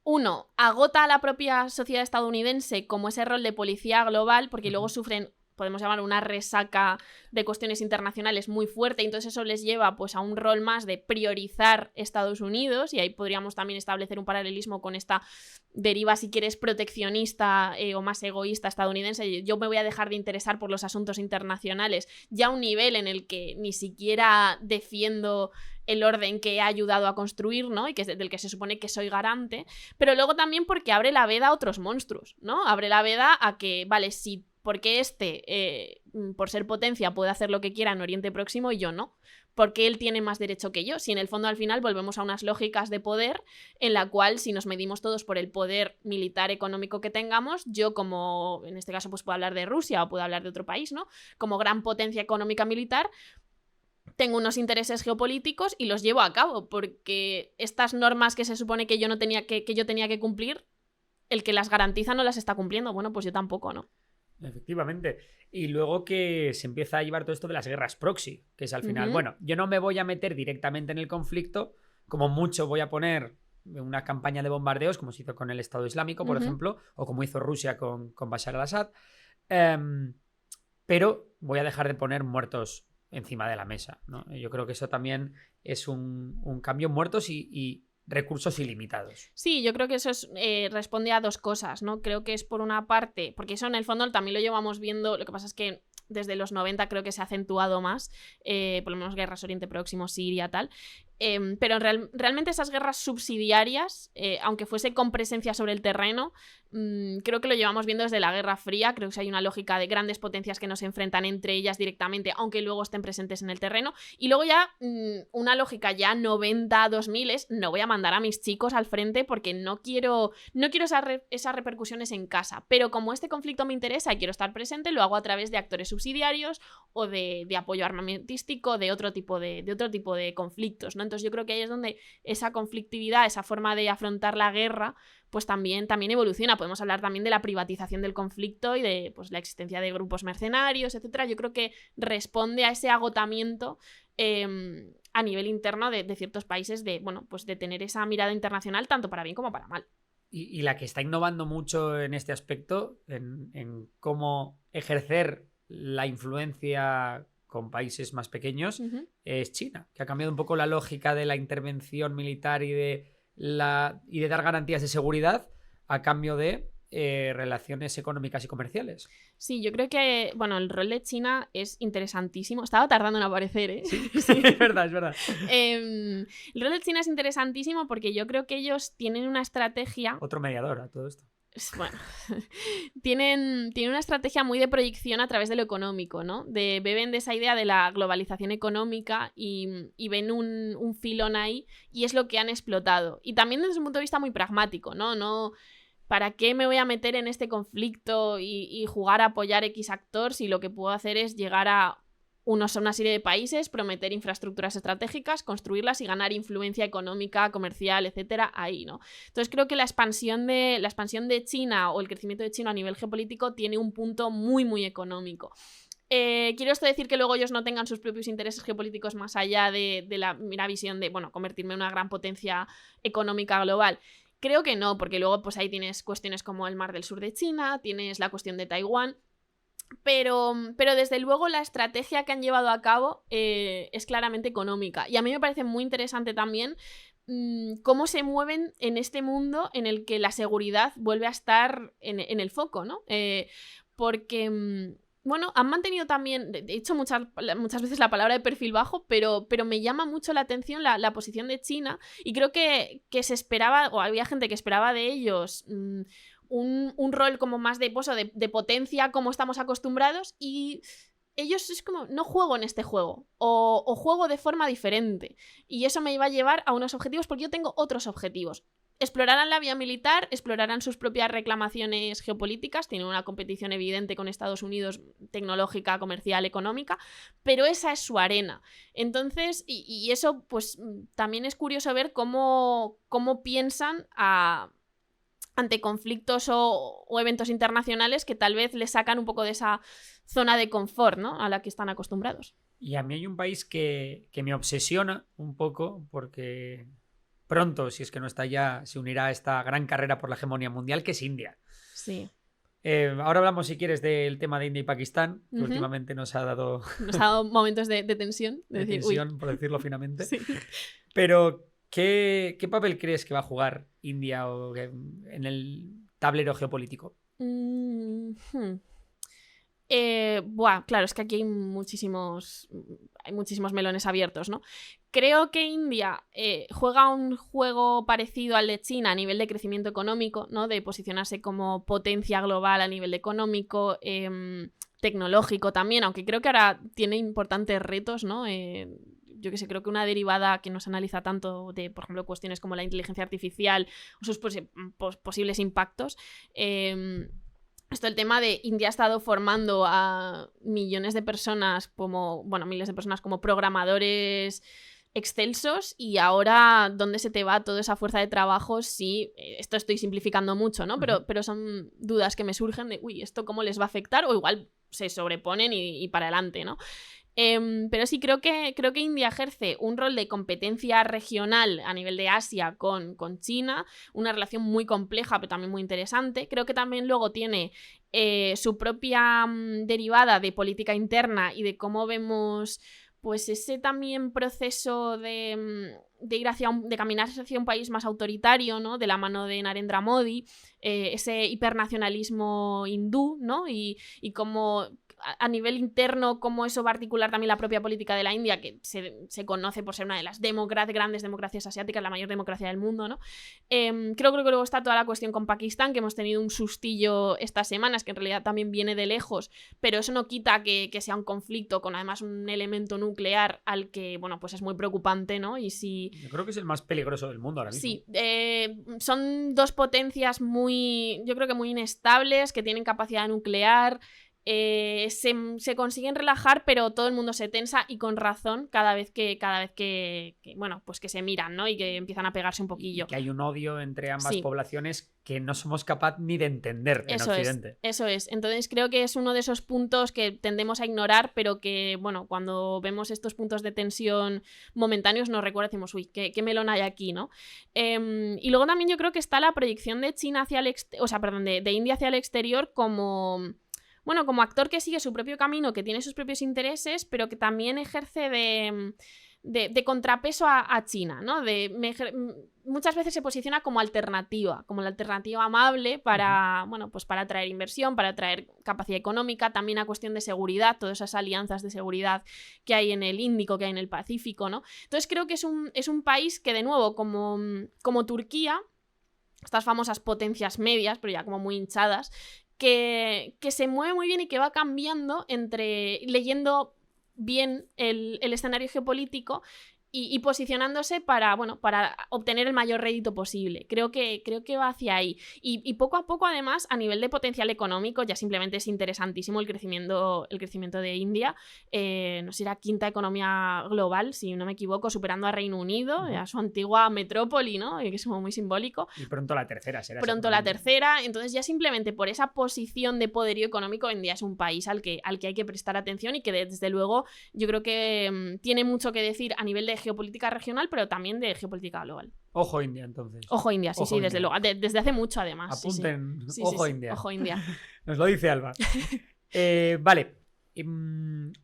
uno, agota a la propia sociedad estadounidense como ese rol de policía global, porque luego sufren, podemos llamar, una resaca de cuestiones internacionales muy fuerte, y entonces eso les lleva pues a un rol más de priorizar Estados Unidos, y ahí podríamos también establecer un paralelismo con esta deriva, si quieres, proteccionista o más egoísta estadounidense. Yo me voy a dejar de interesar por los asuntos internacionales, ya a un nivel en el que ni siquiera defiendo el orden que he ayudado a construir, ¿no? Y del que se supone que soy garante, pero luego también porque abre la veda a otros monstruos, ¿no? Abre la veda a que, vale, sí, porque por ser potencia, puede hacer lo que quiera en Oriente Próximo y yo no. Porque él tiene más derecho que yo. Si en el fondo al final volvemos a unas lógicas de poder en la cual, si nos medimos todos por el poder militar económico que tengamos, yo como, en este caso pues puedo hablar de Rusia o puedo hablar de otro país, ¿no? Como gran potencia económica militar, tengo unos intereses geopolíticos y los llevo a cabo, porque estas normas que se supone que yo tenía que cumplir, el que las garantiza no las está cumpliendo. Bueno, pues yo tampoco, ¿no? Efectivamente. Y luego que se empieza a llevar todo esto de las guerras proxy, que es al final, bueno, yo no me voy a meter directamente en el conflicto, como mucho voy a poner una campaña de bombardeos, como se hizo con el Estado Islámico, por ejemplo, o como hizo Rusia con Bashar al-Assad, pero voy a dejar de poner muertos encima de la mesa, ¿no? Yo creo que eso también es un cambio, muertos y recursos ilimitados. Sí, yo creo que eso responde a dos cosas, ¿no? Creo que es por una parte, porque eso en el fondo también lo llevamos viendo, lo que pasa es que desde los 90 creo que se ha acentuado más, por lo menos guerras Oriente Próximo, Siria, tal. Pero realmente esas guerras subsidiarias, aunque fuese con presencia sobre el terreno, creo que lo llevamos viendo desde la Guerra Fría. Creo que hay una lógica de grandes potencias que no se enfrentan entre ellas directamente, aunque luego estén presentes en el terreno. Y luego ya una lógica ya 90-2000 es: no voy a mandar a mis chicos al frente porque no quiero esas repercusiones en casa. Pero como este conflicto me interesa y quiero estar presente, lo hago a través de actores subsidiarios o de apoyo armamentístico, de otro tipo de conflictos, ¿no? Entonces yo creo que ahí es donde esa conflictividad, esa forma de afrontar la guerra, pues también evoluciona. Podemos hablar también de la privatización del conflicto y de pues, la existencia de grupos mercenarios, etcétera. Yo creo que responde a ese agotamiento a nivel interno de ciertos países de, bueno, pues de tener esa mirada internacional tanto para bien como para mal. Y la que está innovando mucho en este aspecto, en cómo ejercer la influencia con países más pequeños, es China, que ha cambiado un poco la lógica de la intervención militar y de dar garantías de seguridad a cambio de relaciones económicas y comerciales. Sí, yo creo que, bueno, el rol de China es interesantísimo. Estaba tardando en aparecer, ¿eh? Sí, sí. Es verdad, es verdad. El rol de China es interesantísimo porque yo creo que ellos tienen una estrategia... Otro mediador a todo esto. Bueno, tienen una estrategia muy de proyección a través de lo económico, ¿no? Beben de esa idea de la globalización económica y ven un filón ahí y es lo que han explotado. Y también desde un punto de vista muy pragmático, ¿no? ¿Para qué me voy a meter en este conflicto y jugar a apoyar X actor si lo que puedo hacer es llegar a una serie de países, prometer infraestructuras estratégicas, construirlas y ganar influencia económica, comercial, etcétera, ahí, ¿no? Entonces creo que la expansión de China o el crecimiento de China a nivel geopolítico tiene un punto muy, muy económico. Quiero esto decir que luego ellos no tengan sus propios intereses geopolíticos más allá de la mera visión de, bueno, convertirme en una gran potencia económica global. Creo que no, porque luego pues ahí tienes cuestiones como el Mar del Sur de China, tienes la cuestión de Taiwán, pero desde luego la estrategia que han llevado a cabo es claramente económica. Y a mí me parece muy interesante también cómo se mueven en este mundo en el que la seguridad vuelve a estar en el foco, ¿no? Porque... Bueno, han mantenido también, he dicho muchas veces la palabra de perfil bajo, pero me llama mucho la atención la posición de China y creo que se esperaba, o había gente que esperaba de ellos un rol como más de potencia como estamos acostumbrados y ellos es como, no juego en este juego o juego de forma diferente y eso me iba a llevar a unos objetivos porque yo tengo otros objetivos. Explorarán la vía militar, explorarán sus propias reclamaciones geopolíticas, tienen una competición evidente con Estados Unidos, tecnológica, comercial, económica, pero esa es su arena. Entonces, y eso pues también es curioso ver cómo piensan ante conflictos o eventos internacionales que tal vez les sacan un poco de esa zona de confort, ¿no? A la que están acostumbrados. Y a mí hay un país que me obsesiona un poco porque... pronto, si es que no está ya, se unirá a esta gran carrera por la hegemonía mundial, que es India. Sí. Ahora hablamos, si quieres, del tema de India y Pakistán, que últimamente nos ha dado momentos de tensión. De tensión, por decirlo finamente. Sí. Pero, ¿qué papel crees que va a jugar India en el tablero geopolítico? Claro, es que aquí hay muchísimos melones abiertos, ¿no? Creo que India juega un juego parecido al de China a nivel de crecimiento económico, ¿no? De posicionarse como potencia global a nivel económico, tecnológico también, aunque creo que ahora tiene importantes retos, ¿no? Yo que sé, creo que una derivada que no se analiza tanto de, por ejemplo, cuestiones como la inteligencia artificial o sus posibles impactos. Esto, el tema de India ha estado formando a millones de personas miles de personas como programadores excelsos y ahora, ¿dónde se te va toda esa fuerza de trabajo? Sí, esto estoy simplificando mucho, ¿no? Pero son dudas que me surgen de, ¿esto cómo les va a afectar? O igual se sobreponen y para adelante, ¿no? Pero sí, creo que India ejerce un rol de competencia regional a nivel de Asia con China, una relación muy compleja pero también muy interesante. Creo que también luego tiene su propia derivada de política interna y de cómo vemos pues ese también proceso de ir de caminar hacia un país más autoritario, ¿no? De la mano de Narendra Modi, ese hipernacionalismo hindú, ¿no? Y cómo a nivel interno, cómo eso va a articular también la propia política de la India, que se conoce por ser una de las grandes democracias asiáticas, la mayor democracia del mundo, ¿no? Creo que luego está toda la cuestión con Pakistán, que hemos tenido un sustillo estas semanas, que en realidad también viene de lejos, pero eso no quita que sea un conflicto con además un elemento nuclear al que, bueno, pues es muy preocupante, ¿no? Y si... Yo creo que es el más peligroso del mundo ahora mismo. Sí, son dos potencias yo creo que muy inestables, que tienen capacidad nuclear. se consiguen relajar, pero todo el mundo se tensa y con razón cada vez que bueno, pues que se miran, ¿no? Y que empiezan a pegarse un poquillo. Y que hay un odio entre ambas poblaciones que no somos capaces ni de entender en Occidente. Eso es. Entonces creo que es uno de esos puntos que tendemos a ignorar, pero que, bueno, cuando vemos estos puntos de tensión momentáneos nos recuerda y decimos, uy, qué melón hay aquí, ¿no? Y luego también yo creo que está la proyección de China hacia de India hacia el exterior como... Bueno, como actor que sigue su propio camino, que tiene sus propios intereses, pero que también ejerce de contrapeso a China, ¿no? Muchas veces se posiciona como alternativa, como la alternativa amable para, bueno, pues para atraer inversión, para atraer capacidad económica, también a cuestión de seguridad, todas esas alianzas de seguridad que hay en el Índico, que hay en el Pacífico, ¿no? Entonces creo que es un país que, de nuevo, como Turquía, estas famosas potencias medias, pero ya como muy hinchadas, que se mueve muy bien y que va cambiando leyendo bien el escenario geopolítico y posicionándose para obtener el mayor rédito posible. Creo que va hacia ahí. Y poco a poco, además, a nivel de potencial económico, ya simplemente es interesantísimo el crecimiento de India. No sé, era quinta economía global, si no me equivoco, superando a Reino Unido, a su antigua metrópoli, ¿no? Que es muy simbólico. Y pronto la tercera será. Pronto la tercera. Entonces, ya simplemente por esa posición de poderío económico, India es un país al que hay que prestar atención y que, desde luego, yo creo que tiene mucho que decir a nivel de geopolítica regional, pero también de geopolítica global. Ojo India, entonces. Ojo India, sí, Ojo desde luego. Desde hace mucho, además. Apunten, sí. ojo India. Ojo India. Nos lo dice Alba. Vale.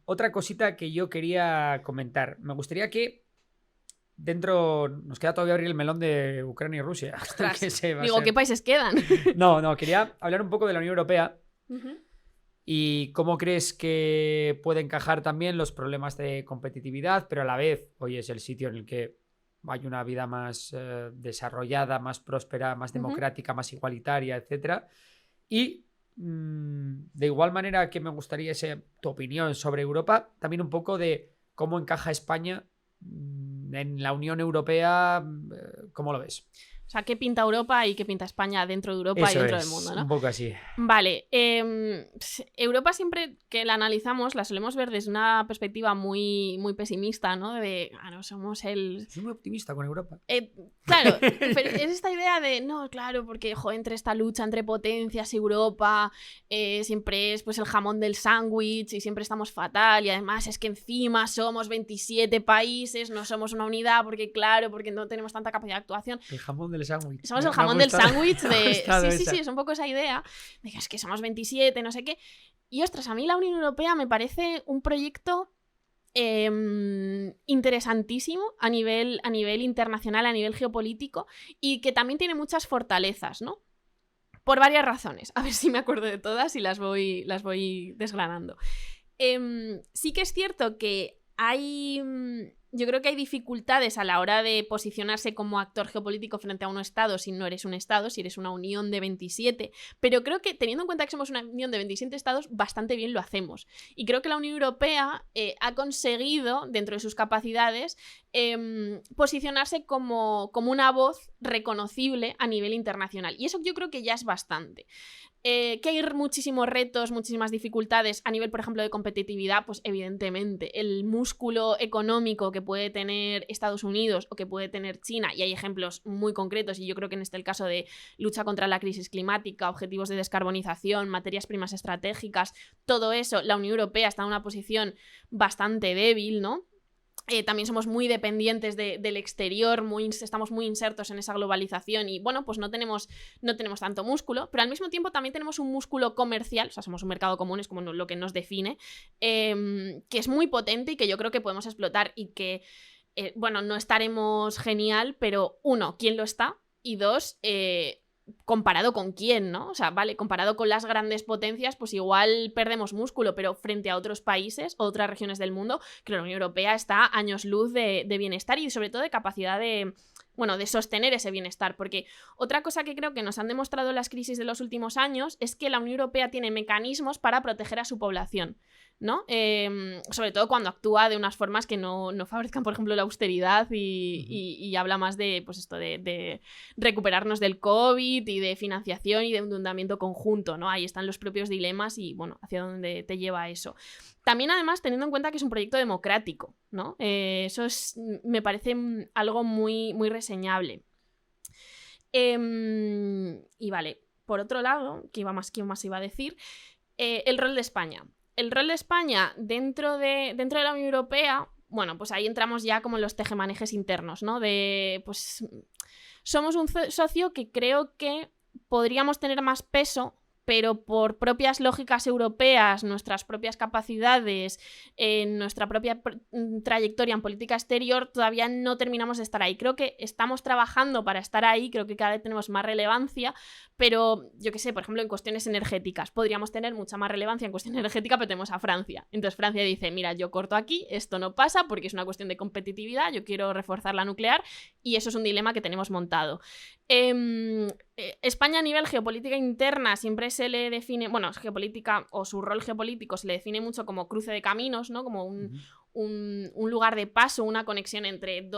Otra cosita que yo quería comentar. Me gustaría que nos queda todavía abrir el melón de Ucrania y Rusia. Ostras, ¿qué países quedan? No, quería hablar un poco de la Unión Europea. ¿Y cómo crees que puede encajar también los problemas de competitividad, pero a la vez hoy es el sitio en el que hay una vida más desarrollada, más próspera, más democrática, más igualitaria, etcétera? Y de igual manera que me gustaría tu opinión sobre Europa, también un poco de cómo encaja España en la Unión Europea, ¿cómo lo ves? O sea, ¿qué pinta Europa y qué pinta España dentro de Europa y dentro del mundo, ¿no? Un poco así. Vale. Europa, siempre que la analizamos, la solemos ver desde una perspectiva muy, muy pesimista, ¿no? Somos el... Soy muy optimista con Europa. Claro, pero es esta idea de, no, claro, porque entre esta lucha entre potencias, Europa, siempre es pues el jamón del sándwich y siempre estamos fatal, y además es que encima somos 27 países, no somos una unidad, porque no tenemos tanta capacidad de actuación. El jamón del sándwich. Somos el jamón del sándwich de... Sí, es un poco esa idea de que es que somos 27, no sé qué. Y ostras, a mí la Unión Europea me parece un proyecto interesantísimo a nivel internacional, a nivel geopolítico, y que también tiene muchas fortalezas, ¿no? Por varias razones. A ver si me acuerdo de todas y las voy desgranando. Sí que es cierto que yo creo que hay dificultades a la hora de posicionarse como actor geopolítico frente a un Estado si no eres un Estado, si eres una unión de 27, pero creo que, teniendo en cuenta que somos una unión de 27 Estados, bastante bien lo hacemos. Y creo que la Unión Europea ha conseguido, dentro de sus capacidades, posicionarse como una voz reconocible a nivel internacional. Y eso yo creo que ya es bastante. Que hay muchísimos retos, muchísimas dificultades a nivel, por ejemplo, de competitividad, pues evidentemente el músculo económico que puede tener Estados Unidos o que puede tener China, y hay ejemplos muy concretos, y yo creo que en el caso de lucha contra la crisis climática, objetivos de descarbonización, materias primas estratégicas, todo eso, la Unión Europea está en una posición bastante débil, ¿no? También somos muy dependientes del exterior, estamos muy insertos en esa globalización y, bueno, pues no tenemos tanto músculo, pero al mismo tiempo también tenemos un músculo comercial, o sea, somos un mercado común, es como lo que nos define, que es muy potente y que yo creo que podemos explotar y que, no estaremos genial, pero uno, ¿quién lo está? Y dos, comparado con quién, ¿no? O sea, vale, comparado con las grandes potencias, pues igual perdemos músculo, pero frente a otros países, otras regiones del mundo, creo que la Unión Europea está a años luz de bienestar y sobre todo de capacidad de sostener ese bienestar, porque otra cosa que creo que nos han demostrado las crisis de los últimos años es que la Unión Europea tiene mecanismos para proteger a su población, ¿no? Sobre todo cuando actúa de unas formas que no favorezcan, por ejemplo, la austeridad y habla más de, pues esto, de recuperarnos del COVID y de financiación y de endeudamiento conjunto, ¿no? Ahí están los propios dilemas y, bueno, hacia dónde te lleva eso. También, además, teniendo en cuenta que es un proyecto democrático, ¿no? Eso me parece algo muy, muy reseñable. Y vale, por otro lado, ¿qué más iba a decir? El rol de España. El rol de España dentro de la Unión Europea, bueno, pues ahí entramos ya como en los tejemanejes internos, ¿no? Pues somos un socio que creo que podríamos tener más peso, pero por propias lógicas europeas, nuestras propias capacidades, nuestra propia trayectoria en política exterior, todavía no terminamos de estar ahí. Creo que estamos trabajando para estar ahí, creo que cada vez tenemos más relevancia, pero yo qué sé, por ejemplo, en cuestiones energéticas, podríamos tener mucha más relevancia en cuestión energética, pero tenemos a Francia. Entonces Francia dice, mira, yo corto aquí, esto no pasa porque es una cuestión de competitividad, yo quiero reforzar la nuclear y eso es un dilema que tenemos montado. España a nivel geopolítica interna siempre se le define, bueno, geopolítica o su rol geopolítico se le define mucho como cruce de caminos, ¿no? Como un lugar de paso, una conexión entre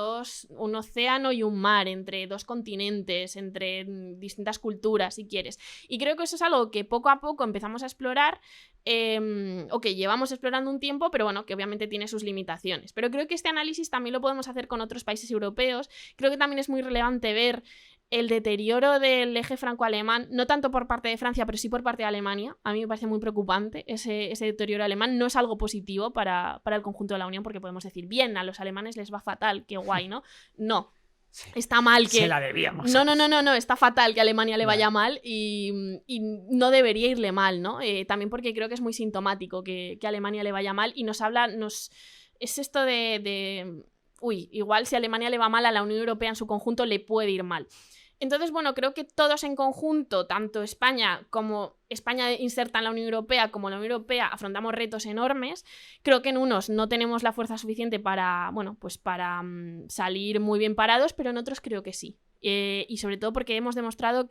un océano y un mar, entre dos continentes, entre distintas culturas, si quieres. Y creo que eso es algo que poco a poco empezamos a explorar, o que llevamos explorando un tiempo, pero bueno, que obviamente tiene sus limitaciones. Pero creo que este análisis también lo podemos hacer con otros países europeos. Creo que también es muy relevante ver el deterioro del eje franco-alemán, no tanto por parte de Francia, pero sí por parte de Alemania. A mí me parece muy preocupante ese deterioro alemán. No es algo positivo para el conjunto de la Unión, porque podemos decir, bien, a los alemanes les va fatal, qué guay, ¿no? No. Sí. Está mal que... Se la debíamos. No, está fatal que a Alemania le vaya mal y no debería irle mal, ¿no? También porque creo que es muy sintomático que a Alemania le vaya mal y es esto de... Uy, igual si a Alemania le va mal, a la Unión Europea en su conjunto le puede ir mal. Entonces, bueno, creo que todos en conjunto, tanto España como España inserta en la Unión Europea como la Unión Europea, afrontamos retos enormes. Creo que en unos no tenemos la fuerza suficiente para, bueno, pues para salir muy bien parados, pero en otros creo que sí. Y sobre todo porque hemos demostrado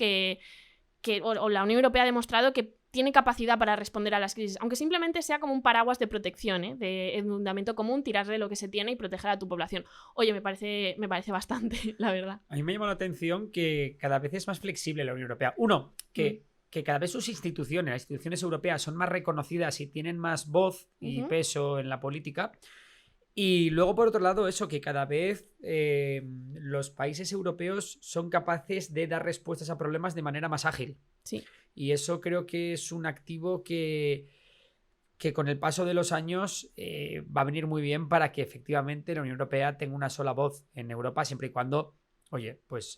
o la Unión Europea ha demostrado que tiene capacidad para responder a las crisis, aunque simplemente sea como un paraguas de protección, de endeudamiento común, tirar de lo que se tiene y proteger a tu población. Oye, me parece bastante, la verdad. A mí me llama la atención que cada vez es más flexible la Unión Europea. Uno, que cada vez sus instituciones, las instituciones europeas, son más reconocidas y tienen más voz y peso en la política. Y luego, por otro lado, eso, que cada vez los países europeos son capaces de dar respuestas a problemas de manera más ágil. Sí. Y eso creo que es un activo que con el paso de los años va a venir muy bien para que efectivamente la Unión Europea tenga una sola voz en Europa, siempre y cuando, oye, pues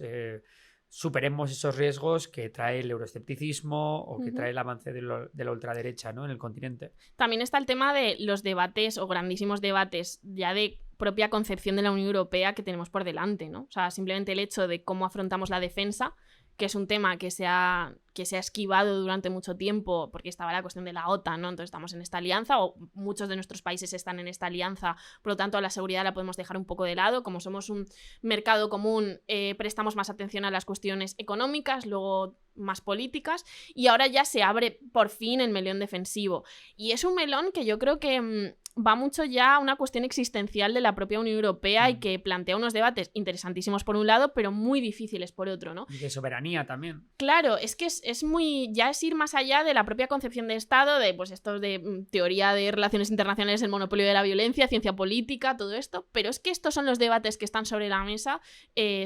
superemos esos riesgos que trae el euroescepticismo o que trae el avance de la ultraderecha, ¿no?, en el continente. También está el tema de los debates o grandísimos debates ya de propia concepción de la Unión Europea que tenemos por delante, ¿no? O sea, simplemente el hecho de cómo afrontamos la defensa, que es un tema que se ha esquivado durante mucho tiempo porque estaba la cuestión de la OTAN, ¿no? Entonces estamos en esta alianza, o muchos de nuestros países están en esta alianza, por lo tanto la seguridad la podemos dejar un poco de lado. Como somos un mercado común, prestamos más atención a las cuestiones económicas, luego más políticas, y ahora ya se abre por fin el melón defensivo. Y es un melón que yo creo que va mucho ya a una cuestión existencial de la propia Unión Europea y que plantea unos debates interesantísimos por un lado, pero muy difíciles por otro, ¿no? Y de soberanía también. Claro, es que es muy... ya es ir más allá de la propia concepción de Estado, de pues esto de teoría de relaciones internacionales, el monopolio de la violencia, ciencia política, todo esto, pero es que estos son los debates que están sobre la mesa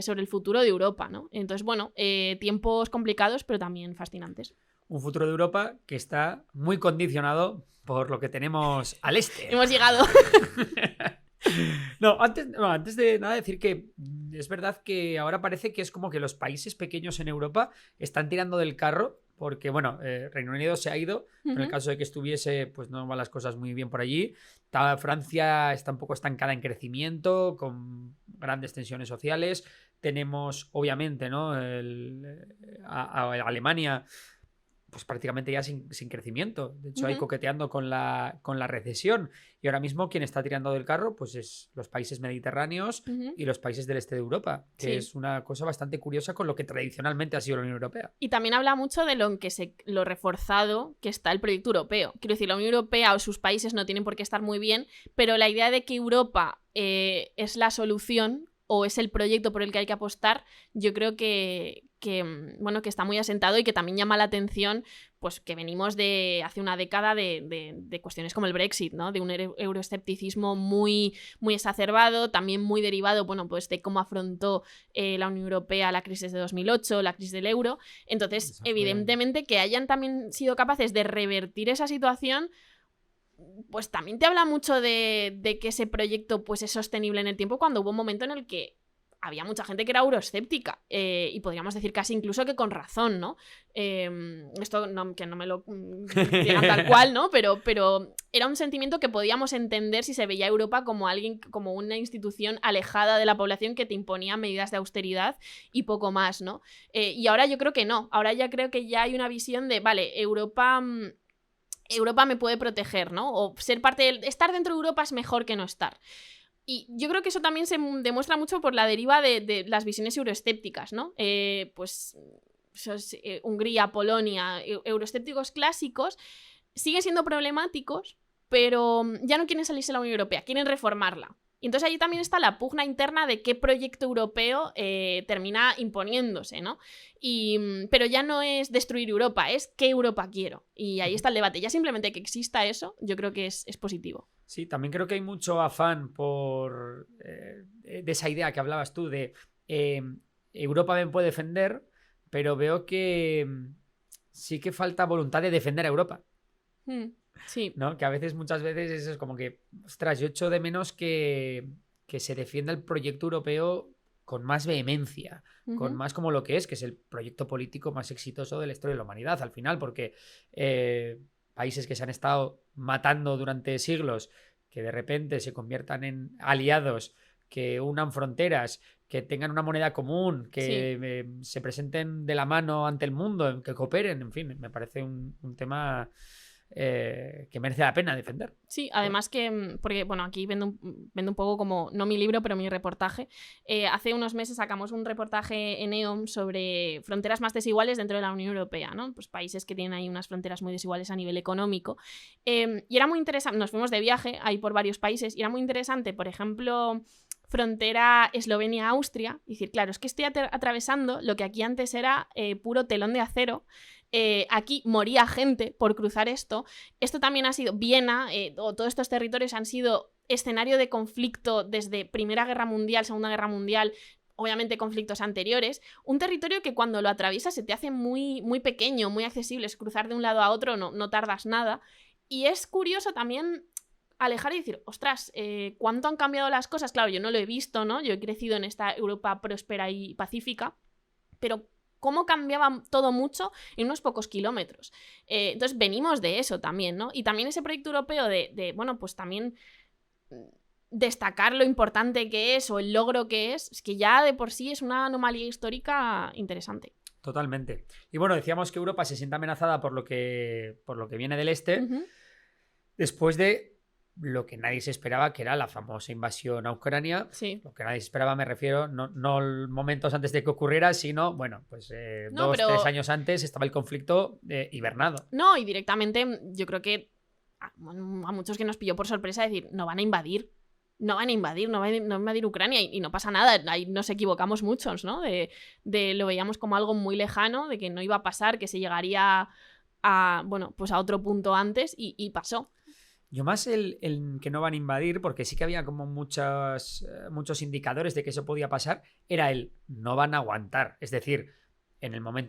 sobre el futuro de Europa, ¿no? Entonces, bueno, tiempos complicados, pero también fascinantes. Un futuro de Europa que está muy condicionado por lo que tenemos al este. Hemos llegado. No, antes de nada decir que es verdad que ahora parece que es como que los países pequeños en Europa están tirando del carro porque, bueno, Reino Unido se ha ido, pero en el caso de que estuviese, pues no van las cosas muy bien por allí. Francia está un poco estancada en crecimiento, con grandes tensiones sociales. Tenemos, obviamente, ¿no?, a Alemania pues prácticamente ya sin crecimiento. De hecho, Ujú. ahí coqueteando con la recesión. Y ahora mismo quien está tirando del carro pues es los países mediterráneos Ujú. y los países del este de Europa, que Sí. es una cosa bastante curiosa con lo que tradicionalmente ha sido la Unión Europea. Y también habla mucho de lo reforzado que está el proyecto europeo. Quiero decir, la Unión Europea o sus países no tienen por qué estar muy bien, pero la idea de que Europa es la solución o es el proyecto por el que hay que apostar, yo creo bueno, que está muy asentado y que también llama la atención, pues que venimos de hace una década de cuestiones como el Brexit, ¿no? De un euroescepticismo muy, muy exacerbado, también muy derivado, bueno, pues de cómo afrontó la Unión Europea la crisis de 2008, la crisis del euro. Entonces, Esa fue- evidentemente, que hayan también sido capaces de revertir esa situación, pues también te habla mucho de que ese proyecto pues, es sostenible en el tiempo, cuando hubo un momento en el que había mucha gente que era euroescéptica y podríamos decir casi incluso que con razón, ¿no? Esto que no me lo digan tal cual, ¿no? Pero era un sentimiento que podíamos entender si se veía a Europa como como una institución alejada de la población que te imponía medidas de austeridad y poco más, ¿no? Y ahora yo creo que no. Ahora ya creo que ya hay una visión de, vale, Europa me puede proteger, ¿no? O ser parte estar dentro de Europa es mejor que no estar. Y yo creo que eso también se demuestra mucho por la deriva de las visiones euroescépticas, ¿no? Pues Hungría, Polonia, euroescépticos clásicos siguen siendo problemáticos, pero ya no quieren salirse de la Unión Europea, quieren reformarla. Y entonces ahí también está la pugna interna de qué proyecto europeo termina imponiéndose, ¿no? Pero ya no es destruir Europa, es qué Europa quiero. Y ahí está el debate. Ya simplemente que exista eso, yo creo que es positivo. Sí, también creo que hay mucho afán por de esa idea que hablabas tú de Europa me puede defender, pero veo que sí que falta voluntad de defender a Europa. Sí. ¿No? Que a veces, muchas veces, eso es como que, ostras, yo echo de menos que se defienda el proyecto europeo con más vehemencia, con más como lo que es el proyecto político más exitoso de la historia de la humanidad, al final, porque países que se han estado matando durante siglos, que de repente se conviertan en aliados, que unan fronteras, que tengan una moneda común, que se presenten de la mano ante el mundo, que cooperen, en fin, me parece un tema que merece la pena defender. Sí, además que, porque bueno, aquí vendo un poco como, no mi libro, pero mi reportaje. Hace unos meses sacamos un reportaje en EOM sobre fronteras más desiguales dentro de la Unión Europea, ¿no? Pues países que tienen ahí unas fronteras muy desiguales a nivel económico. Y era muy interesante, nos fuimos de viaje ahí por varios países, y era muy interesante, por ejemplo, frontera Eslovenia-Austria, y decir, claro, es que estoy atravesando lo que aquí antes era puro telón de acero. Aquí moría gente por cruzar esto. Esto también ha sido Viena, o todos estos territorios han sido escenario de conflicto desde Primera Guerra Mundial, Segunda Guerra Mundial, obviamente conflictos anteriores. Un territorio que cuando lo atraviesas se te hace muy, muy pequeño, muy accesible. Es cruzar de un lado a otro, no tardas nada. Y es curioso también alejar y decir, ostras, ¿cuánto han cambiado las cosas? Claro, yo no lo he visto, ¿no? Yo he crecido en esta Europa próspera y pacífica, pero cómo cambiaba todo mucho en unos pocos kilómetros. Entonces venimos de eso también, ¿no? Y también ese proyecto europeo bueno, pues también destacar lo importante que es o el logro que es que ya de por sí es una anomalía histórica interesante. Totalmente. Y bueno, decíamos que Europa se siente amenazada por lo que viene del este, después de lo que nadie se esperaba, que era la famosa invasión a Ucrania. Sí. Lo que nadie se esperaba, me refiero, no momentos antes de que ocurriera, sino, bueno, pues 3 años antes estaba el conflicto hibernado. No, y directamente yo creo que a muchos que nos pilló por sorpresa decir, no van a invadir Ucrania y no pasa nada, ahí nos equivocamos muchos, ¿no? Lo veíamos como algo muy lejano, de que no iba a pasar, que se llegaría bueno, pues a otro punto antes y pasó. Yo más el que no van a invadir, porque sí que había como muchos indicadores de que eso podía pasar, era el no van a aguantar. Es decir, en el momento